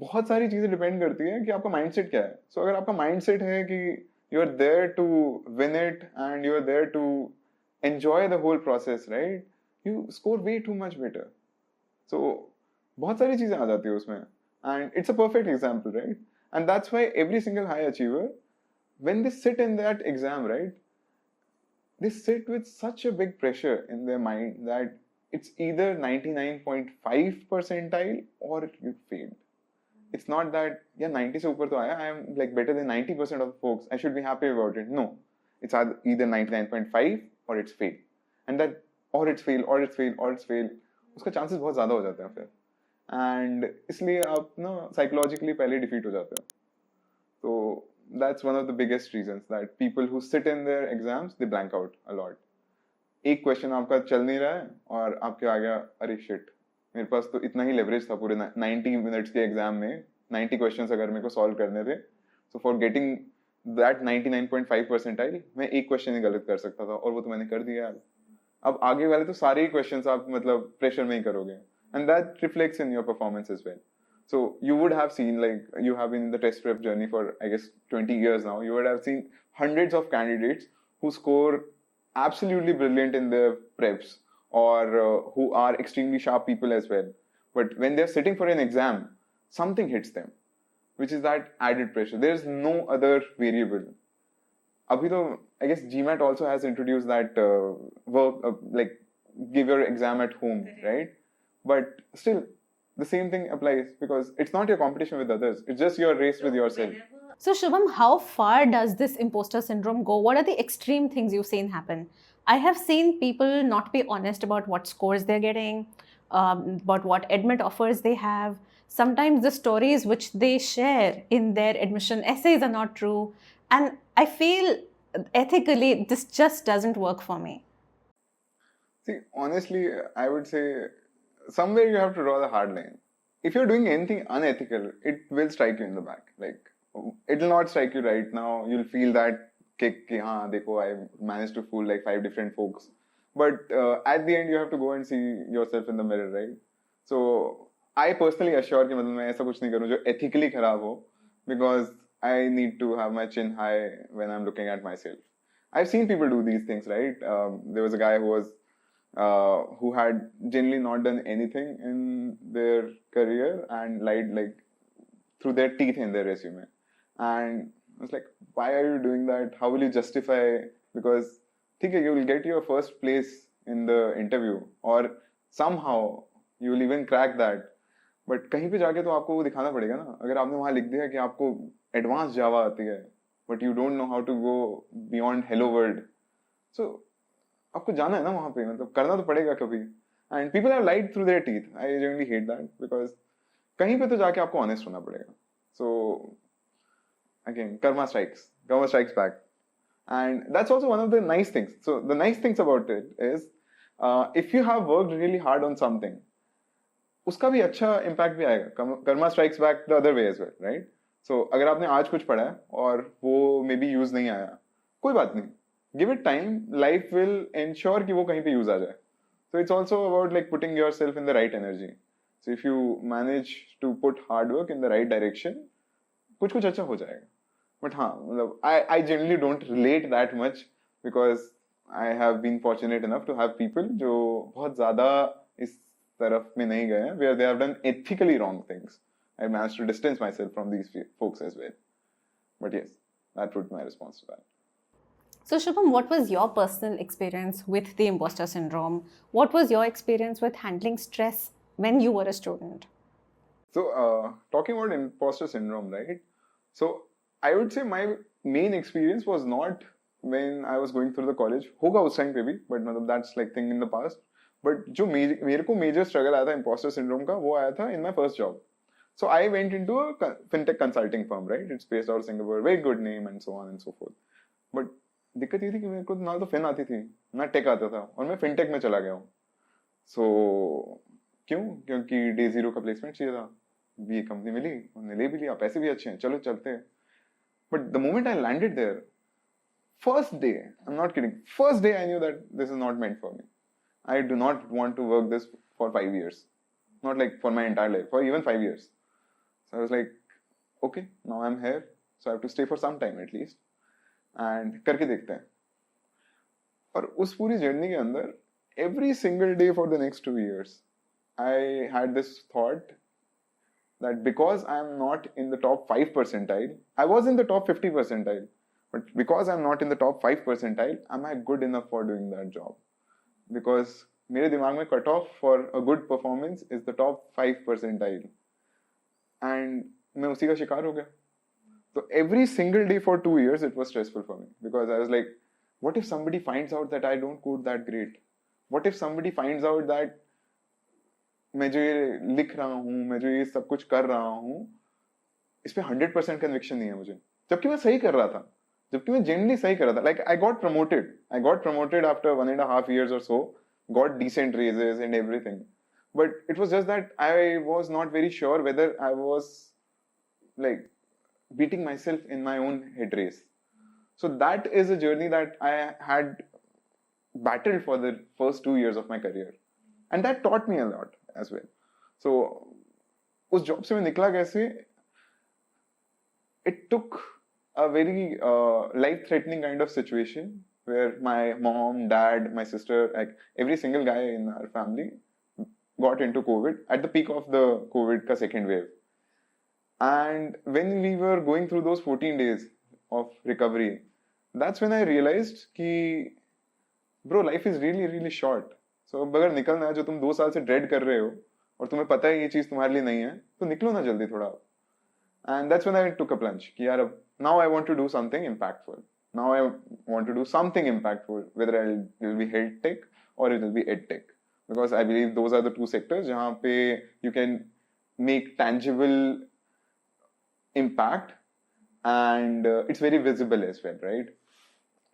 बहुत सारी चीजें डिपेंड करती है कि आपका mindset क्या है. So अगर आपका माइंडसेट है कि you are there to win it and you are there to enjoy the whole process, right? You score way too much better. So बहुत सारी चीजें आ जाती है उसमें, and it's a perfect example, right? And that's why every single high achiever, when they sit in that exam, right, they sit with such a big pressure in their mind that it's either 99.5 percentile or you failed. It's not that, yeah, 90 se upar to aaya, I am like better than 90% of the folks, I should be happy about it. No, it's either 99.5 or it's fail. And that or it's fail or it's fail or it's fail, उसका chances बहुत ज़्यादा हो जाते हैं फिर. And इसलिए आप ना psychologically पहले defeat हो जाते हो. So that's one of the biggest reasons that people who sit in their exams, they blank out a lot. एक क्वेश्चन आपका चल नहीं रहा है और आपके आ गया, अरे शिट, मेरे पास तो इतना ही लेवरेज था पूरे 90 मिनट्स के एग्जाम में, 90 क्वेश्चंस अगर मेरे को सॉल्व करने थे, so for getting that 99.5 percentile मैं एक क्वेश्चन ही गलत कर सकता था और वो तो मैंने कर दिया यार. अब आगे वाले तो सारे ही क्वेश्चंस आप मतलब प्रेशर में ही करोगे, and that reflects in your performance as well. So you would have seen, like, you have been in the test prep journey for, I guess, 20 years now. You would have seen hundreds of candidates who score absolutely brilliant in their preps, or who are extremely sharp people as well. But when they're sitting for an exam, something hits them, which is that added pressure. There's no other variable. Abhi to, I guess GMAT also has introduced that like, give your exam at home, right? But still, the same thing applies because it's not your competition with others. It's just your race with yourself. So Shubham, how far does this imposter syndrome go? What are the extreme things you've seen happen? I have seen people not be honest about what scores they're getting, about what admit offers they have. Sometimes the stories which they share in their admission essays are not true. And I feel ethically this just doesn't work for me. See, honestly, I would say somewhere you have to draw the hard line. If you're doing anything unethical, it will strike you in the back. Like, it will not strike you right now. You'll feel that kick, ki, haan, dekho, I managed to fool like 5 different folks. But at the end, you have to go and see yourself in the mirror, right? So, I personally assure कि मतलब मैं ऐसा कुछ नहीं करूँ जो ethically खराब हो, because I need to have my chin high when I'm looking at myself. I've seen people do these things, right? There was a guy who had generally not done anything in their career and lied like through their teeth in their resume. And I was like, why are you doing that? How will you justify? Because ठीक है, you will get your first place in the interview or somehow you will even crack that. But कहीं पे जाके तो आपको वो दिखाना पड़ेगा ना. अगर आपने वहाँ लिख दिया कि आपको advanced Java आती है, but you don't know how to go beyond hello world. So आपको जाना है ना वहाँ पे, मतलब करना तो पड़ेगा कभी. And people have lied through their teeth. I generally hate that because कहीं पे तो जाके आपको ऑनेस्ट होना पड़ेगा. So again karma strikes back. And that's also one of the nice things. So the nice things about it is if you have worked really hard on something, उसका भी अच्छा इम्पैक्ट भी आएगा. Karma strikes back the other way as well, right? So अगर आपने आज कुछ पढ़ा है और वो मे बी यूज नहीं आया, कोई बात नहीं, give it time, life will ensure कि वो कहीं पे use आ जाए. So it's also about like putting yourself in the right energy. So if you manage to put hard work in the right direction, कुछ अच्छा हो जाएगा. But हाँ, मतलब I generally don't relate that much because I have been fortunate enough to have people जो बहुत ज़्यादा इस तरफ में नहीं गए हैं, where they have done ethically wrong things. I managed to distance myself from these folks as well. But yes, that would be my response to that. So Shubham, what was your personal experience with the imposter syndrome? What was your experience with handling stress when you were a student? So talking about imposter syndrome, right? So I would say my main experience was not when I was going through the college. होगा उस time पे भी, but that's like thing in the past. But जो मेरे को major struggle आया था imposter syndrome का, वो आया था in my first job. So I went into a fintech consulting firm, right? It's based out of Singapore, very good name and so on and so forth. But दिक्कत ये थी कि मेरे को ना तो फिन आती थी ना टेक आता था और मैं फिनटेक में चला गया हूँ. सो क्योंकि डे 0 का प्लेसमेंट चाहिए था, ये कंपनी मिली, उन्होंने ले भी लिया, पैसे भी अच्छे हैं, चलो चलते हैं. But the moment I landed there, first day, I'm not kidding, first day I knew that this is not meant for me. I do not want to work this for 5 years. Not like for my entire life, for even 5 years. So I was like, okay, now I'm here. So I have to stay for some time at least. And करके देखते हैं. और उस पूरी journey के अंदर, every single day for the next 2 years, I had this thought that because I'm not in the top 5 percentile, I was in the top 50 percentile, but because I'm not in the top 5 percentile, am I good enough for doing that job? Because मेरे दिमाग में cut off for a good performance is the top 5 percentile. And मैं उसी का शिकार हो गया. So every single day for 2 years, it was stressful for me because I was like, what if somebody finds out that I don't code that great? What if somebody finds out that मैं जो ये लिख रहा हूँ, मैं जो ये सब कुछ कर रहा हूँ, इस पे 100% कन्विक्शन नहीं है मुझे, जबकि मैं सही कर रहा था, जबकि मैं जेन्युइनली सही कर रहा था. Like I got promoted after 1.5 years or so, got decent raises and everything, but it was just that I was not very sure whether I was like beating myself in my own head race. So that is a journey that I had battled for the first 2 years of my career, and that taught me a lot as well. So उस job से मैं निकला कैसे? It took a very life-threatening kind of situation where my mom, dad, my sister, like every single guy in our family got into COVID at the peak of the COVID ka second wave. And when we were going through those 14 days of recovery, that's when I realized कि bro, life is really, really short. So अगर निकलना है, जो तुम 2 साल से dread कर रहे हो और तुम्हें पता है ये चीज तुम्हारे लिए नहीं है, तो निकलो ना जल्दी थोड़ा. And that's when I took a plunge कि यार now I want to do something impactful. Now I want to do something impactful, whether it will be health tech or it will be ed tech, because I believe those are the 2 sectors जहाँ पे you can make tangible impact and it's very visible as well, right?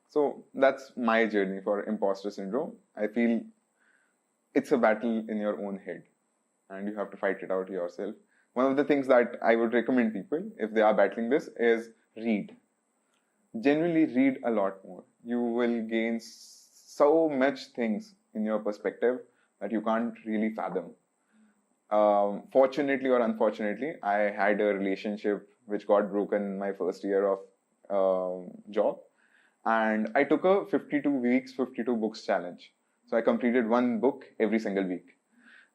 So that's my journey for imposter syndrome. I feel it's a battle in your own head and you have to fight it out yourself. One of the things that I would recommend people if they are battling this is read. Genuinely read a lot more. You will gain so much things in your perspective that you can't really fathom. Fortunately or unfortunately, I had a relationship which got broken in my first year of job, and I took a 52 weeks, 52 books challenge. So I completed 1 book every single week,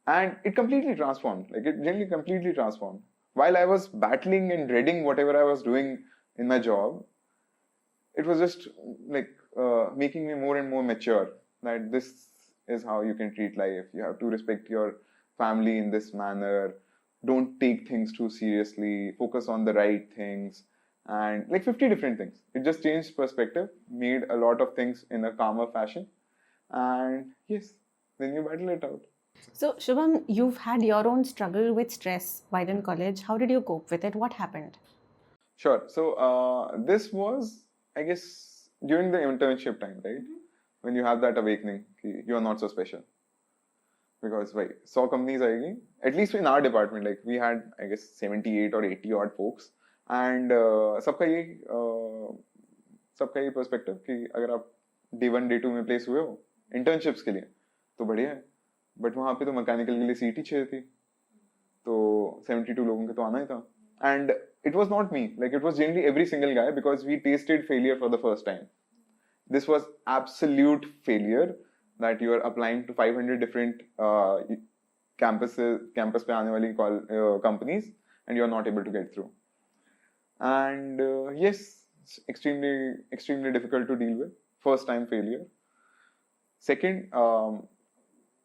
and it completely transformed. Like it really completely transformed. While I was battling and dreading whatever I was doing in my job, it was just like making me more and more mature. That this is how you can treat life. You have to respect your family in this manner. Don't take things too seriously. Focus on the right things. And like 50 different things. It just changed perspective, made a lot of things in a calmer fashion. And yes, then you battle it out. So, Shubham, you've had your own struggle with stress while in college. How did you cope with it? What happened? Sure. So, this was, I guess, during the internship time, right? When you have that awakening, you are not so special. Because, why? 100 companies आएगी, at least in our department, like we had, I guess, 78 or 80 odd folks. And सबका ये perspective कि अगर आप day 1, day 2 में place हुए हो internships के लिए तो बढ़िया है, but वहाँ पे तो मैकेनिकल के लिए सीट ही 6 थी, तो 72 लोगों के तो आना ही था. And it was not me, like it was generally every single guy, because we tasted failure for the first time. This was absolute failure that you are applying to 500 different campus पे आने वाली companies and you are not able to get through. And yes, it's extremely difficult to deal with. First time failure. Second,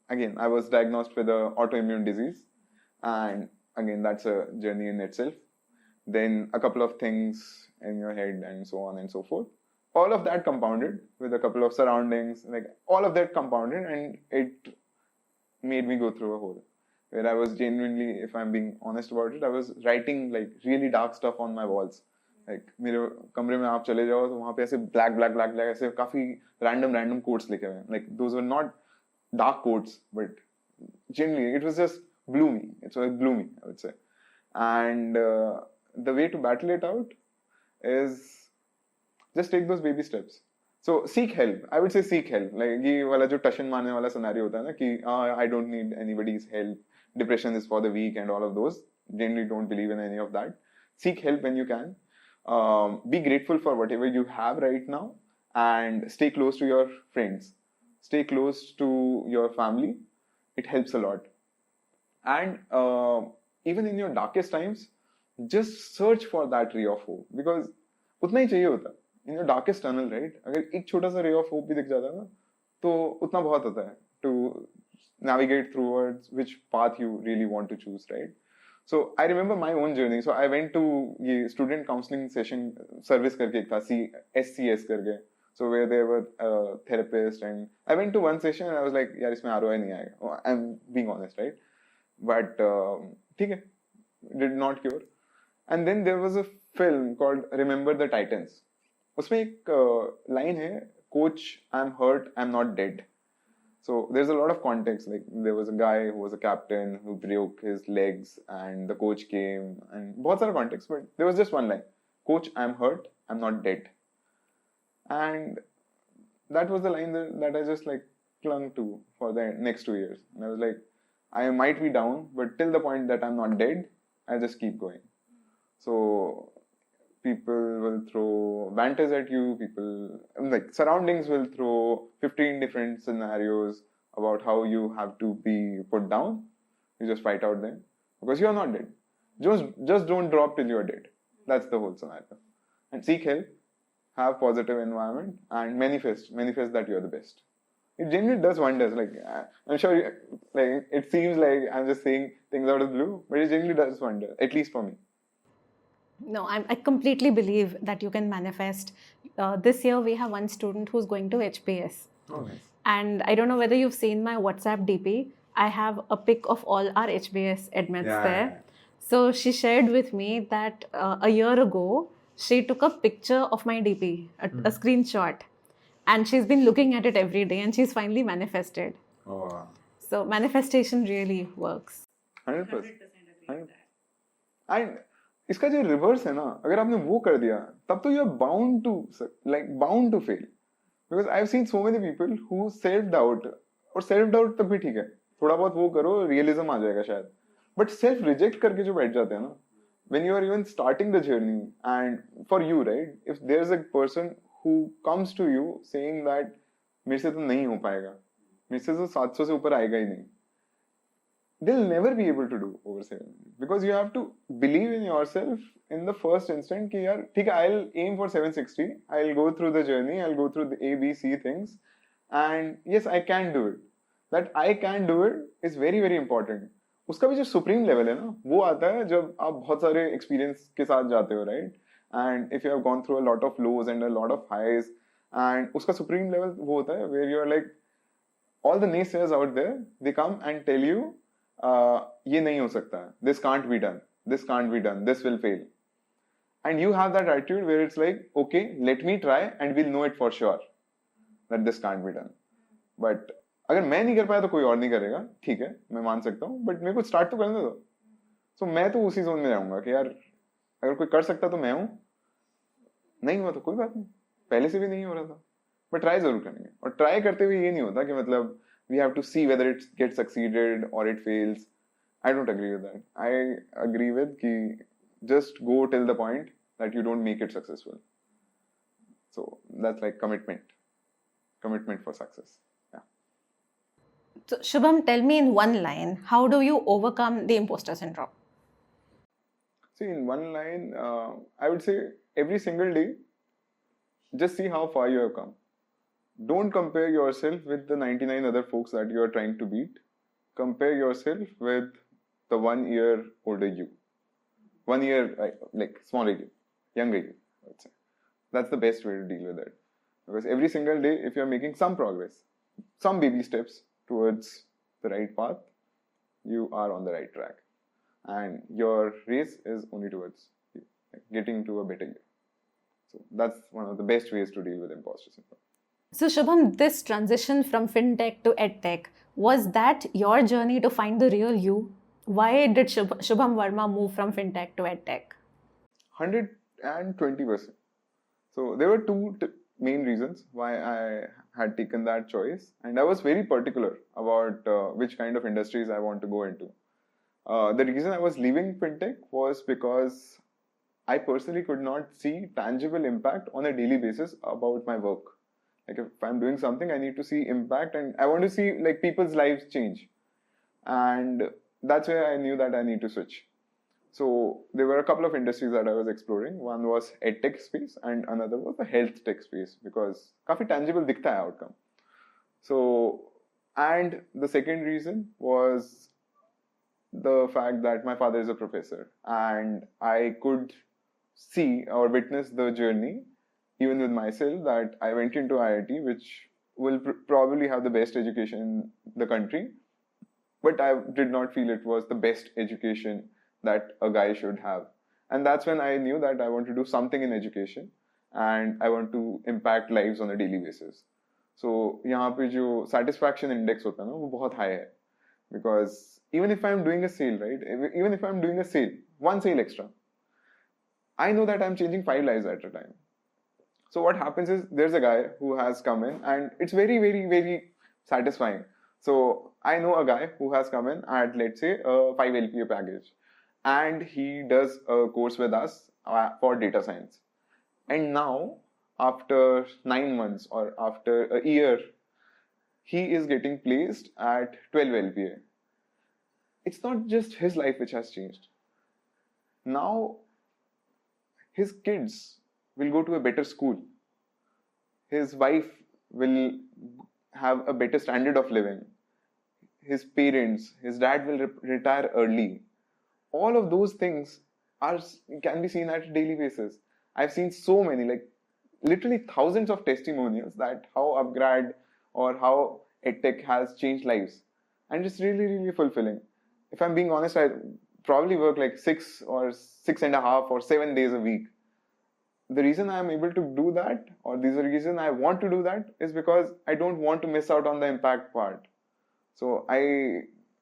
again, I was diagnosed with an autoimmune disease, and again, that's a journey in itself. Then a couple of things in your head and so on and so forth. All of that compounded with a couple of surroundings, like all of that compounded, and it made me go through a hole where I was genuinely, if I'm being honest about it, I was writing like really dark stuff on my walls. Like मेरे कमरे में आप चले जाओ तो वहाँ पे ऐसे black ऐसे काफी random quotes लिखे हुए हैं. Like those were not dark quotes, but genuinely it was just gloomy. It was gloomy, I would say. And the way to battle it out is just take those baby steps. So seek help. I would say seek help. Like ये वाला जो टशन मारने वाला scenario होता है ना कि I don't need anybody's help. Depression is for the weak and all of those. Generally don't believe in any of that. Seek help when you can. Be grateful for whatever you have right now and stay close to your friends. Stay close to your family. It helps a lot. And even in your darkest times, just search for that ray of hope because उतना ही चाहिए होता है. In your darkest tunnel, right? अगर एक छोटा सा ray of hope भी दिख जाता है ना, तो उतना बहुत होता है to navigate towards which path you really want to choose, right? So I remember my own journey. So I went to ये student counseling session service करके एक था SCS करके. So where there were therapists and I went to one session and I was like, यार इसमें ROI नहीं आएगा. I'm being honest, right? But ठीक है, did not cure. And then there was a film called Remember the Titans. उसमें एक line है, Coach, I'm hurt, I'm not dead. So there's a lot of context. Like there was a guy who was a captain who broke his legs, and the coach came, and बहुत सारा context. But there was just one line, Coach, I'm hurt, I'm not dead. And that was the line that I just like clung to for the next 2 years. And I was like, I might be down, but till the point that I'm not dead, I'll just keep going. So people will throw vantas at you, people, like surroundings will throw 15 different scenarios about how you have to be put down. You just fight out them because you're not dead. Just don't drop till you're dead. That's the whole scenario. And seek help, have positive environment, and manifest that you're the best. It genuinely does wonders. Like I'm sure, like it seems like I'm just saying things out of the blue, but it genuinely does wonders. At least for me. No, I completely believe that you can manifest. This year we have one student who's going to HPS. Oh, nice. And I don't know whether you've seen my WhatsApp DP. I have a pic of all our HBS admits there. So she shared with me that a year ago, she took a picture of my DP, a screenshot. And she's been looking at it every day and she's finally manifested. Oh, wow. So manifestation really works. 100%. And इसका जो reverse है ना, अगर आपने वो कर दिया तब तो you are bound to fail because I have seen so many people who self doubt और सेल्फ डाउट तब भी ठीक है, थोड़ा बहुत वो करो रियलिज्म आ जाएगा शायद, बट सेल्फ रिजेक्ट करके जो बैठ जाते हैं ना, when you are even starting the journey and for you right, if there is a person who comes to you saying that मेरे से तो नहीं हो पाएगा, मेरे से तो 700 से ऊपर आएगा ही नहीं, they'll never be able to do over 700 because you have to believe in yourself in the first instant कि यार ठीक है, I'll aim for 760, I'll go through the journey, I'll go through the A, B, C things and yes, I can do it. That I can do it is very very important. उसका भी जो supreme level है ना, वो आता है जब आप बहुत सारे experience के साथ जाते हो, right? And if you have gone through a lot of lows and a lot of highs and उसका supreme level वो होता है where you are like all the naysayers out there, they come and tell you ये नहीं हो सकता, this can't be done, this can't be done, this will fail, and you have that attitude where it's like okay, let me try and we'll know it for sure that this can't be done. But अगर मैं नहीं कर पाया तो कोई और नहीं करेगा, ठीक है, मैं मान सकता हूँ, बट मेरे को स्टार्ट तो करने दो. सो मैं तो उसी जोन में रहूंगा कि यार अगर कोई कर सकता तो मैं हूँ, नहीं हुआ तो कोई बात नहीं, पहले से भी नहीं हो रहा था, बट ट्राई जरूर करेंगे. और ट्राई करते हुए ये नहीं होता कि मतलब we have to see whether it gets succeeded or it fails. I don't agree with that. I agree with ki just go till the point that you don't make it successful. So that's like commitment for success. Yeah. So Shubham, tell me in one line, how do you overcome the imposter syndrome? See, in one line, I would say every single day, just see how far you have come. Don't compare yourself with the 99 other folks that you are trying to beat. Compare yourself with the 1 year older you. 1 year, like smaller you, younger you, I would say. That's the best way to deal with it. Because every single day, if you're making some progress, some baby steps towards the right path, you are on the right track. And your race is only towards you, like getting to a better you. So that's one of the best ways to deal with imposter syndrome. So Shubham, this transition from fintech to edtech, was that your journey to find the real you? Why did Shubham Verma move from fintech to edtech? and 20%. So there were two main reasons why I had taken that choice, and I was very particular about which kind of industries I want to go into. The reason I was leaving fintech was because I personally could not see tangible impact on a daily basis about my work. Like if I'm doing something, I need to see impact, and I want to see like people's lives change, and that's where I knew that I need to switch. So there were a couple of industries that I was exploring. One was edtech space, and another was the health tech space because काफी tangible दिखता है outcome. So, and the second reason was the fact that my father is a professor, and I could see or witness the journey, even with myself, that I went into IIT, which will probably have the best education in the country, but I did not feel it was the best education that a guy should have. And that's when I knew that I want to do something in education and I want to impact lives on a daily basis. So यहाँ पे जो satisfaction index होता है ना वो बहुत high है, because even if I'm doing a sale, right? Even if I'm doing a sale, one sale extra, I know that I'm changing 5 lives at a time. So what happens is there's a guy who has come in and it's very, very, very satisfying. So I know a guy who has come in at, let's say, a 5 LPA package, and he does a course with us for data science. And now, after 9 months or after a year, he is getting placed at 12 LPA. It's not just his life which has changed. Now, his kids will go to a better school. His wife will have a better standard of living. His parents, his dad will retire early. All of those things can be seen at a daily basis. I've seen so many, like literally thousands of testimonials that how Upgrad or how EdTech has changed lives. And it's really, really fulfilling. If I'm being honest, I probably work like 6 or 6.5 or 7 days a week. The reason I'm able to do that, or the reason I want to do that, is because I don't want to miss out on the impact part. So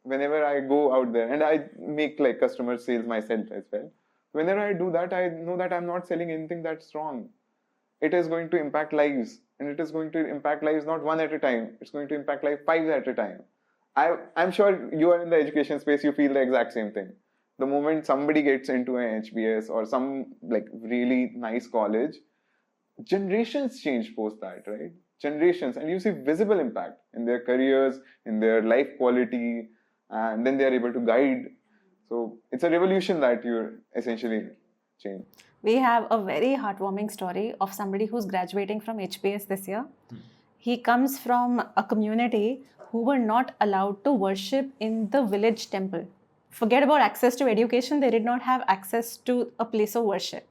whenever I go out there, and I make like customer sales myself as well, whenever I do that, I know that I'm not selling anything that's wrong. It is going to impact lives, and it is going to impact lives not one at a time. It's going to impact life 5 at a time. I'm sure you are in the education space, you feel the exact same thing. The moment somebody gets into an HBS or some like really nice college, generations change post that, right? Generations, and you see visible impact in their careers, in their life quality, and then they are able to guide. So it's a revolution that you're essentially change. We have a very heartwarming story of somebody who's graduating from HBS this year. He comes from a community who were not allowed to worship in the village temple. Forget about access to education, they did not have access to a place of worship.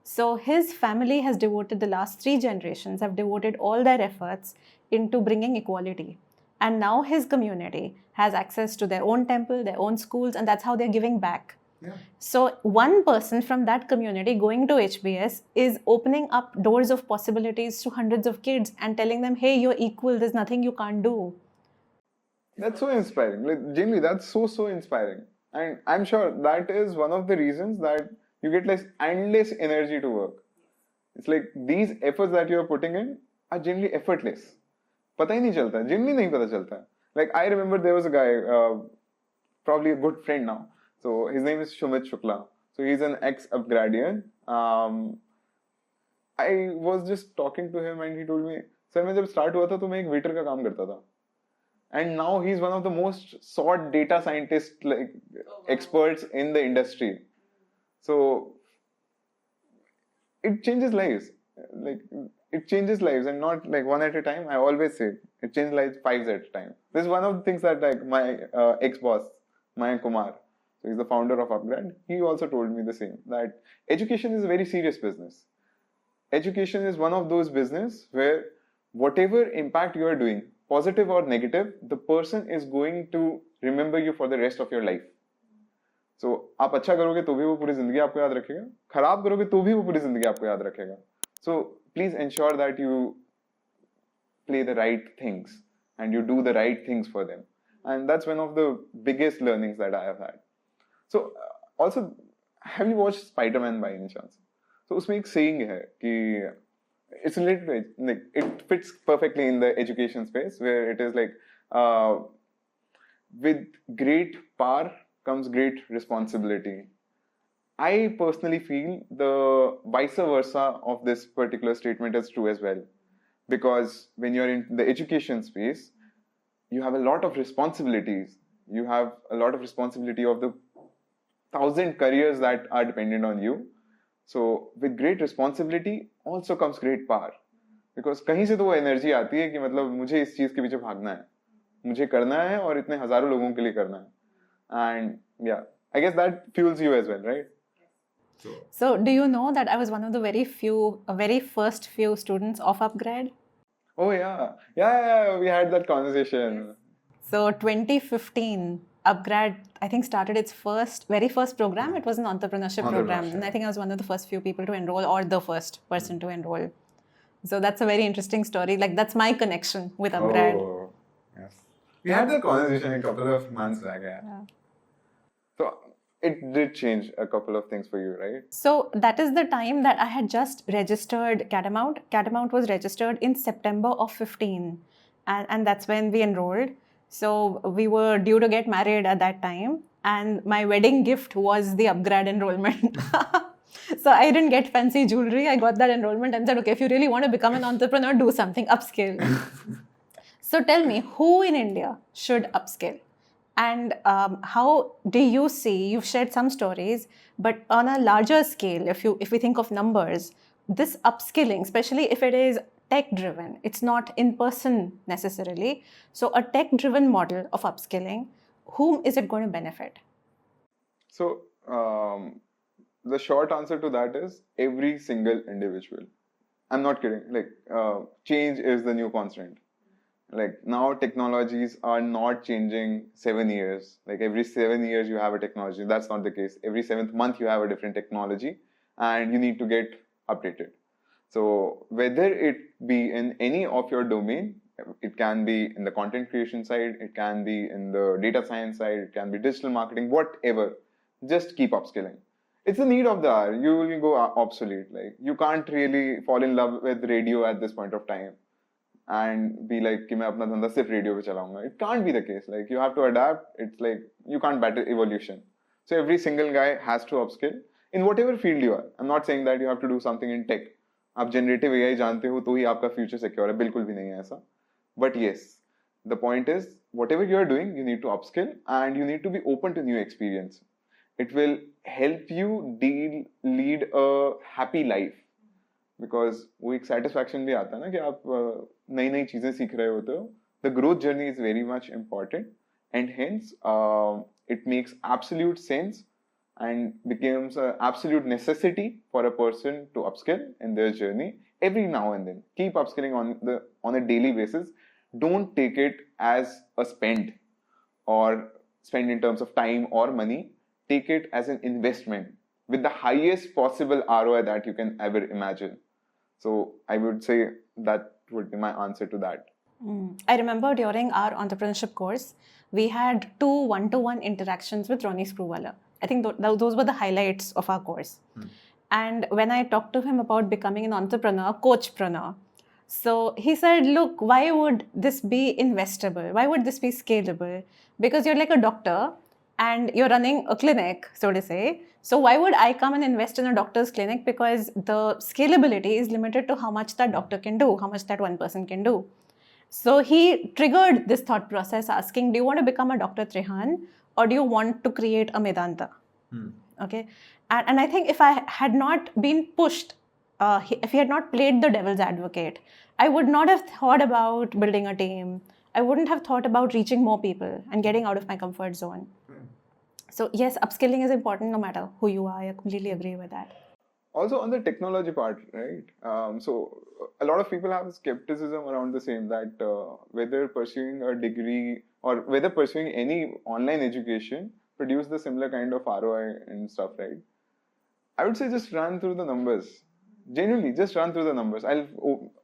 So his family has devoted, the last 3 generations have devoted all their efforts into bringing equality. And now his community has access to their own temple, their own schools, and that's how they're giving back. Yeah. So one person from that community going to HBS is opening up doors of possibilities to hundreds of kids and telling them, hey, you're equal, there's nothing you can't do. That's so inspiring. Like, genuinely, that's so inspiring. And I'm sure that is one of the reasons that you get like endless energy to work. It's like these efforts that you're putting in are generally effortless. पता ही नहीं चलता, genuinely नहीं पता चलता. Like I remember there was a guy, probably a good friend now. So his name is Shumit Shukla. So he's an ex-Upgradian. I was just talking to him and he told me, sir, मैं जब start हुआ था तो मैं एक waiter का काम करता था. And now he's one of the most sought data scientist experts in the industry. So it changes lives. Like it changes lives, and not like one at a time. I always say it changes lives 5 at a time. This is one of the things that like my ex-boss, Mayank Kumar, so he's the founder of Upgrad. He also told me the same, that education is a very serious business. Education is one of those business where whatever impact you are doing, positive or negative, the person is going to remember you for the rest of your life. So आप अच्छा करोगे तो भी वो पूरी जिंदगी आपको याद रखेगा, खराब करोगे तो भी वो पूरी जिंदगी आपको याद रखेगा. So please ensure that you play the right things and you do the right things for them. And that's one of the biggest learnings that I have had. So also, have you watched Spider-Man by any chance? तो उसमें एक saying है कि it's related to, like, it fits perfectly in the education space where it is like with great power comes great responsibility. I personally feel the vice versa of this particular statement is true as well, because when you're in the education space, you have a lot of responsibilities. You have a lot of responsibility of the 1,000 careers that are dependent on you. So with great responsibility also comes great power, because कहीं से तो वो energy आती है कि मतलब मुझे इस चीज के पीछे भागना है, मुझे करना है और इतने हजारों लोगों के लिए करना है. And yeah, I guess that fuels you as well, right? So, do you know that I was one of the very first few students of Upgrad? Oh yeah, we had that conversation. So, 2015, Upgrad, I think, started its very first program. It was an entrepreneurship program. And I think I was one of the first few people to enroll, or the first person to enroll. So, that's a very interesting story. Like, that's my connection with Upgrad. Oh, yes. We had that conversation a couple of months back. Yeah. So, it did change a couple of things for you, right? So that is the time that I had just registered Catamount. Catamount was registered in September of 15, and that's when we enrolled. So we were due to get married at that time, and my wedding gift was the Upgrad enrollment. So I didn't get fancy jewelry. I got that enrollment and said, okay, if you really want to become an entrepreneur, do something, upskill. So tell me, who in India should upskill? And how do you see, you've shared some stories, but on a larger scale, if we think of numbers, this upskilling, especially if it is tech-driven, it's not in person necessarily. So a tech-driven model of upskilling, whom is it going to benefit? So the short answer to that is every single individual. I'm not kidding. Like change is the new constant. Like now technologies are not changing 7 years. Like every 7 years you have a technology. That's not the case. Every 7th month you have a different technology and you need to get updated. So whether it be in any of your domain, it can be in the content creation side, it can be in the data science side, it can be digital marketing, whatever, just keep upskilling. It's the need of the hour. You will go obsolete. Like you can't really fall in love with radio at this point of time and be like कि मैं अपना धंधा सिर्फ radio पे चलाऊंगा. It can't be the case. Like you have to adapt. It's like you can't battle evolution. So every single guy has to upskill in whatever field you are. I'm not saying that you have to do something in tech. आप generative AI जानते हो तो ही आपका future secure है. बिल्कुल भी नहीं है ऐसा. But yes, the point is whatever you are doing, you need to upskill and you need to be open to new experience. It will help you lead a happy life. Because वो एक satisfaction भी आता है ना कि आप नई नई चीजें सीख रहे होते हो. The growth journey is very much important and hence it makes absolute sense and becomes an absolute necessity for a person to upskill in their journey every now and then. Keep upskilling on a daily basis. Don't take it as a spend in terms of time or money. Take it as an investment with the highest possible ROI that you can ever imagine. So I would say that would be my answer to that. I remember during our entrepreneurship course, we had 2 one-to-one interactions with Ronnie Screwvala. I think those were the highlights of our course. And when I talked to him about becoming an entrepreneur, coachpreneur, so he said, look, why would this be investable? Why would this be scalable? Because you're like a doctor and you're running a clinic, so to say. So why would I come and invest in a doctor's clinic? Because the scalability is limited to how much that doctor can do, how much that one person can do. So he triggered this thought process asking, do you want to become a Dr. Trehan or do you want to create a Medanta? Okay. And I think if I had not been pushed, if he had not played the devil's advocate, I would not have thought about building a team. I wouldn't have thought about reaching more people and getting out of my comfort zone. So yes, upskilling is important no matter who you are. I completely agree with that. Also on the technology part, right? So a lot of people have skepticism around the same, that whether pursuing a degree or whether pursuing any online education produce the similar kind of ROI and stuff, right? I would say just run through the numbers. Genuinely, just run through the numbers.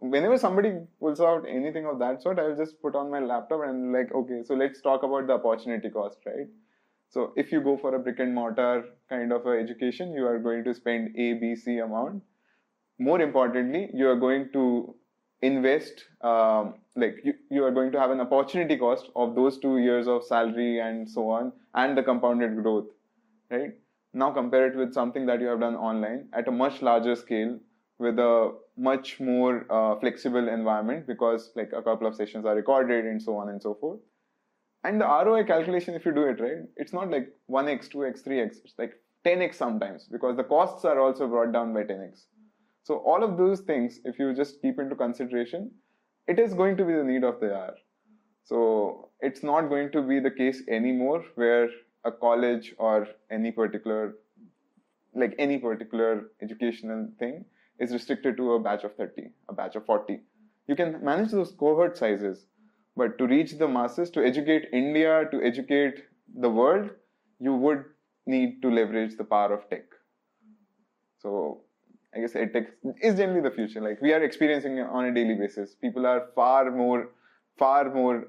Whenever somebody pulls out anything of that sort, I'll just put on my laptop and like, okay, so let's talk about the opportunity cost, right? So if you go for a brick and mortar kind of education, you are going to spend A, B, C amount. more importantly, you are going to invest, you are going to have an opportunity cost of those 2 years of salary and so on, and the compounded growth, right? Now compare it with something that you have done online at a much larger scale with a much more flexible environment, because like a couple of sessions are recorded and so on and so forth. And the ROI calculation, if you do it right, it's not like 1x, 2x, 3x, it's like 10x sometimes, because the costs are also brought down by 10x. So all of those things, if you just keep into consideration, it is going to be the need of the hour. So it's not going to be the case anymore where a college or any particular educational thing is restricted to a batch of 30, a batch of 40. You can manage those cohort sizes, but to reach the masses, to educate India, to educate the world, you would need to leverage the power of tech. So I guess EdTech is generally the future. Like we are experiencing it on a daily basis. People are far more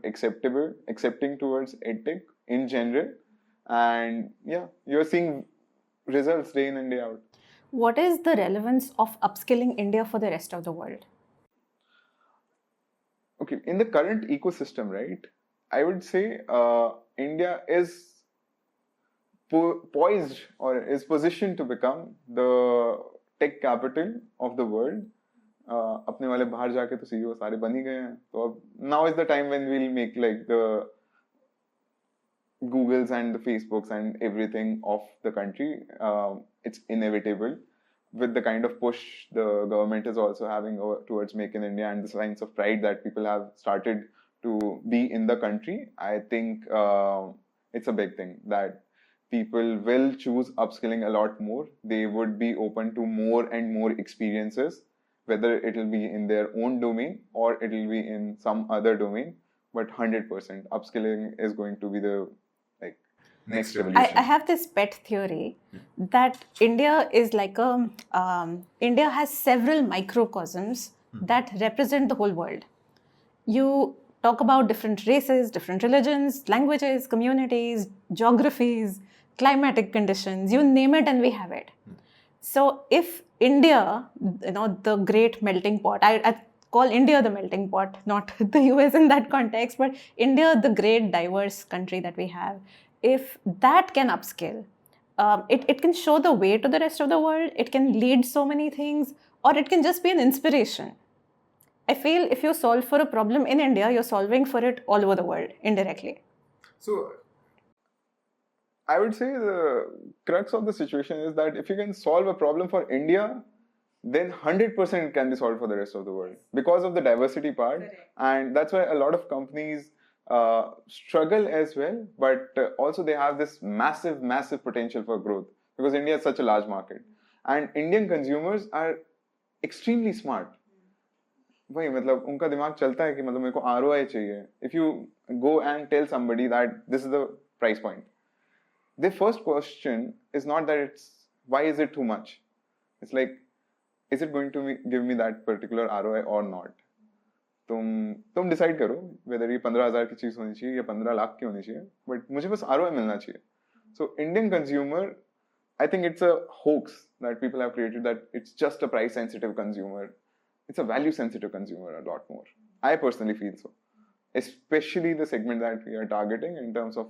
accepting towards EdTech in general. And yeah, you're seeing results day in and day out. What is the relevance of upskilling India for the rest of the world? Okay, in the current ecosystem, right, I would say India is poised or is positioned to become the tech capital of the world. अपने वाले बाहर जाके तो CEO सारे बन ही गए हैं, तो अब now is the time when we'll make like the Googles and the Facebooks and everything of the country. It's inevitable with the kind of push the government is also having towards Make in India and the sense of pride that people have started to be in the country. I think it's a big thing that people will choose upskilling a lot more. They would be open to more and more experiences, whether it will be in their own domain or it will be in some other domain. But 100% upskilling is going to be the next revolution. I have this pet theory that India is like India has several microcosms that represent the whole world. You talk about different races, different religions, languages, communities, geographies, climatic conditions, you name it and we have it. So if India, the great melting pot, I call India the melting pot, not the US in that context, but India, the great diverse country that we have, if that can upskill, it can show the way to the rest of the world, it can lead so many things, or it can just be an inspiration. I feel if you solve for a problem in India, you're solving for it all over the world, indirectly. So, I would say the crux of the situation is that if you can solve a problem for India, then 100% can be solved for the rest of the world because of the diversity part. Correct. And that's why a lot of companies struggle as well, but also they have this massive potential for growth because India is such a large market and Indian consumers are extremely smart. भाई मतलब उनका दिमाग चलता है कि मतलब मेरे को ROI चाहिए. If you go and tell somebody that this is the price point, their first question is not that why is it too much? It's like, is it going to give me that particular ROI or not? तुम decide करो weather ये 15,000 की चीज होनी चाहिए या 15 लाख की होनी चाहिए, बट मुझे बस ROI मिलना चाहिए. So Indian consumer, I think it's a hoax that people have created that it's just a price sensitive consumer. It's a value sensitive consumer a lot more. I personally feel so, especially the segment that we are targeting in terms of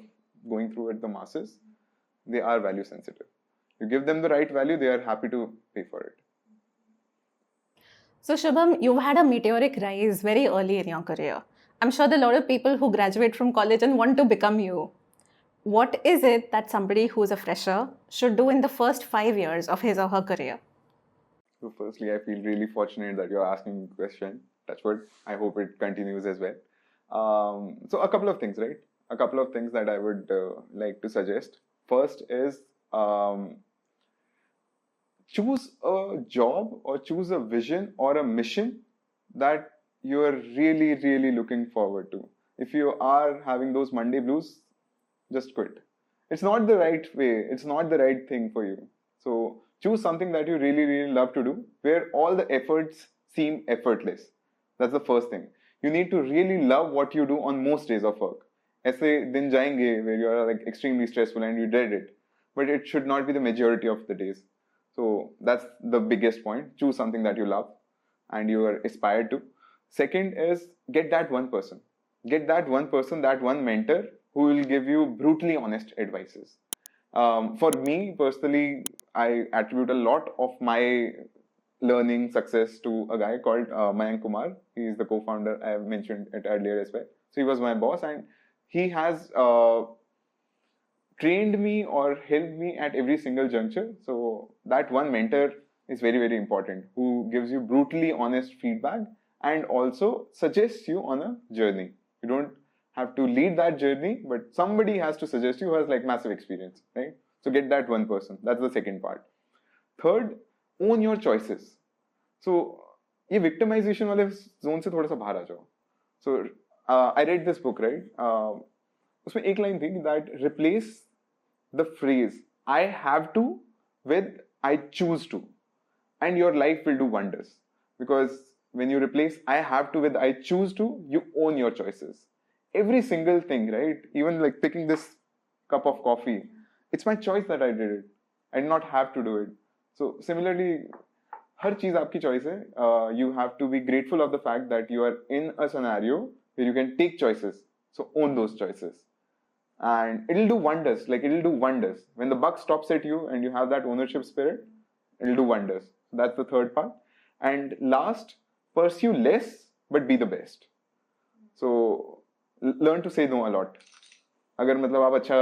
going through at the masses. They are value sensitive. You give them the right value, they are happy to pay for it. So Shubham, you've had a meteoric rise very early in your career. I'm sure there are a lot of people who graduate from college and want to become you. What is it that somebody who's a fresher should do in the first 5 years of his or her career? So firstly, I feel really fortunate that you're asking the question. Touch wood. I hope it continues as well. So a couple of things, right? A couple of things that I would like to suggest. First is choose a job or choose a vision or a mission that you are really, really looking forward to. If you are having those Monday blues, just quit. It's not the right way. It's not the right thing for you. So choose something that you really, really love to do, where all the efforts seem effortless. That's the first thing. You need to really love what you do on most days of work. ऐसे दिन जाएंगे where you are like extremely stressful and you dread it, but it should not be the majority of the days. So that's the biggest point. Choose something that you love and you are aspired to. Second is get that one person. Get that one person, that one mentor who will give you brutally honest advices. For me personally, I attribute a lot of my learning success to a guy called Mayank Kumar. He is the co-founder. I have mentioned it earlier as well. So he was my boss, and he has trained me or helped me at every single juncture. So that one mentor is very, very important, who gives you brutally honest feedback and also suggests you on a journey. You don't have to lead that journey, but somebody has to suggest you who has like massive experience, right? So get that one person. That's the second part. Third, own your choices. So ये victimization वाले zone से थोड़ा सा बाहर आ जाओ. So I read this book, right? उसमें एक line थी that replace the phrase I have to with I choose to, and your life will do wonders. Because when you replace I have to with I choose to, you own your choices. Every single thing, right? Even like picking this cup of coffee, it's my choice that I did it. I did not have to do it. So similarly, हर चीज आपकी choice है. You have to be grateful of the fact that you are in a scenario where you can take choices. So own those choices. And it'll do wonders. Like it'll do wonders. When the buck stops at you and you have that ownership spirit, it'll do wonders. That's the third part. And last, pursue less but be the best. So learn to say no a lot. अगर मतलब आप अच्छा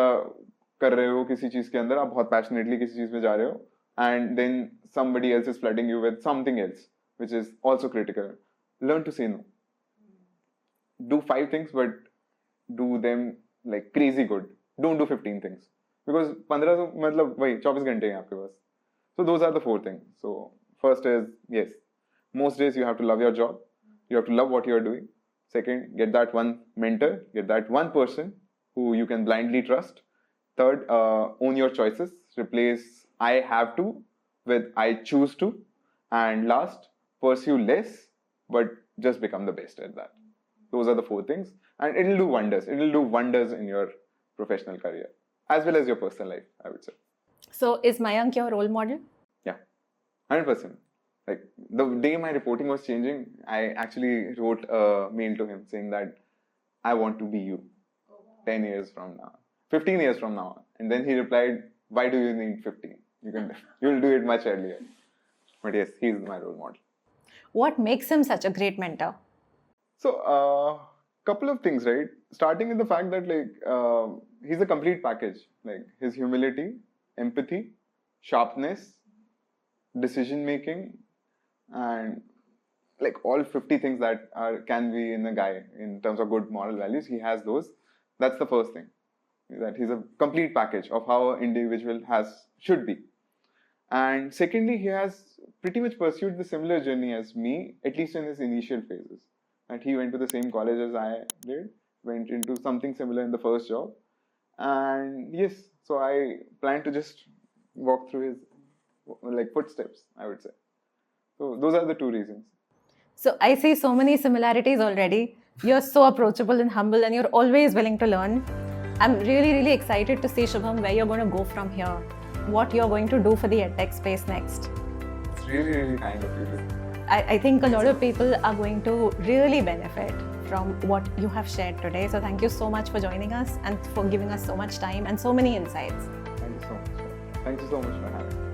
कर रहे हो किसी चीज के अंदर, आप बहुत passionately किसी चीज में जा रहे हो, and then somebody else is flooding you with something else which is also critical. Learn to say no. Do 5 things, but do them like crazy good. Don't do 15 things, because 15 तो मतलब वही 24 घंटे हैं आपके पास. So those are the 4 things. So first is, yes, most days you have to love your job. You have to love what you are doing. Second, get that one mentor, get that one person who you can blindly trust. Third, own your choices. Replace I have to with I choose to. And last, pursue less, but just become the best at that. Those are the 4 things. And it'll do wonders. It'll do wonders in your professional career, as well as your personal life, I would say. So is Mayank your role model? Yeah, 100%. Like the day my reporting was changing, I actually wrote a mail to him saying that I want to be you 10 years from now, 15 years from now. And then he replied, why do you need 15? You'll do it much earlier. But yes, he's my role model. What makes him such a great mentor? So, couple of things, right? Starting with the fact that like he's a complete package. Like his humility, empathy, sharpness, decision making, and like all 50 things that can be in a guy in terms of good moral values, he has those. That's the first thing. That he's a complete package of how an individual should be. And secondly, he has pretty much pursued the similar journey as me, at least in his initial phases. And he went to the same college as I did, went into something similar in the first job. And yes, so I plan to just walk through his like footsteps, I would say. So those are the 2 reasons. So I see so many similarities already. You're so approachable and humble, and you're always willing to learn. I'm really, really excited to see, Shubham, where you're going to go from here, what you're going to do for the edtech space next. It's really, really kind of you. I think a lot of people are going to really benefit from what you have shared today. So thank you so much for joining us and for giving us so much time and so many insights. Thank you so much. Thank you so much for having me.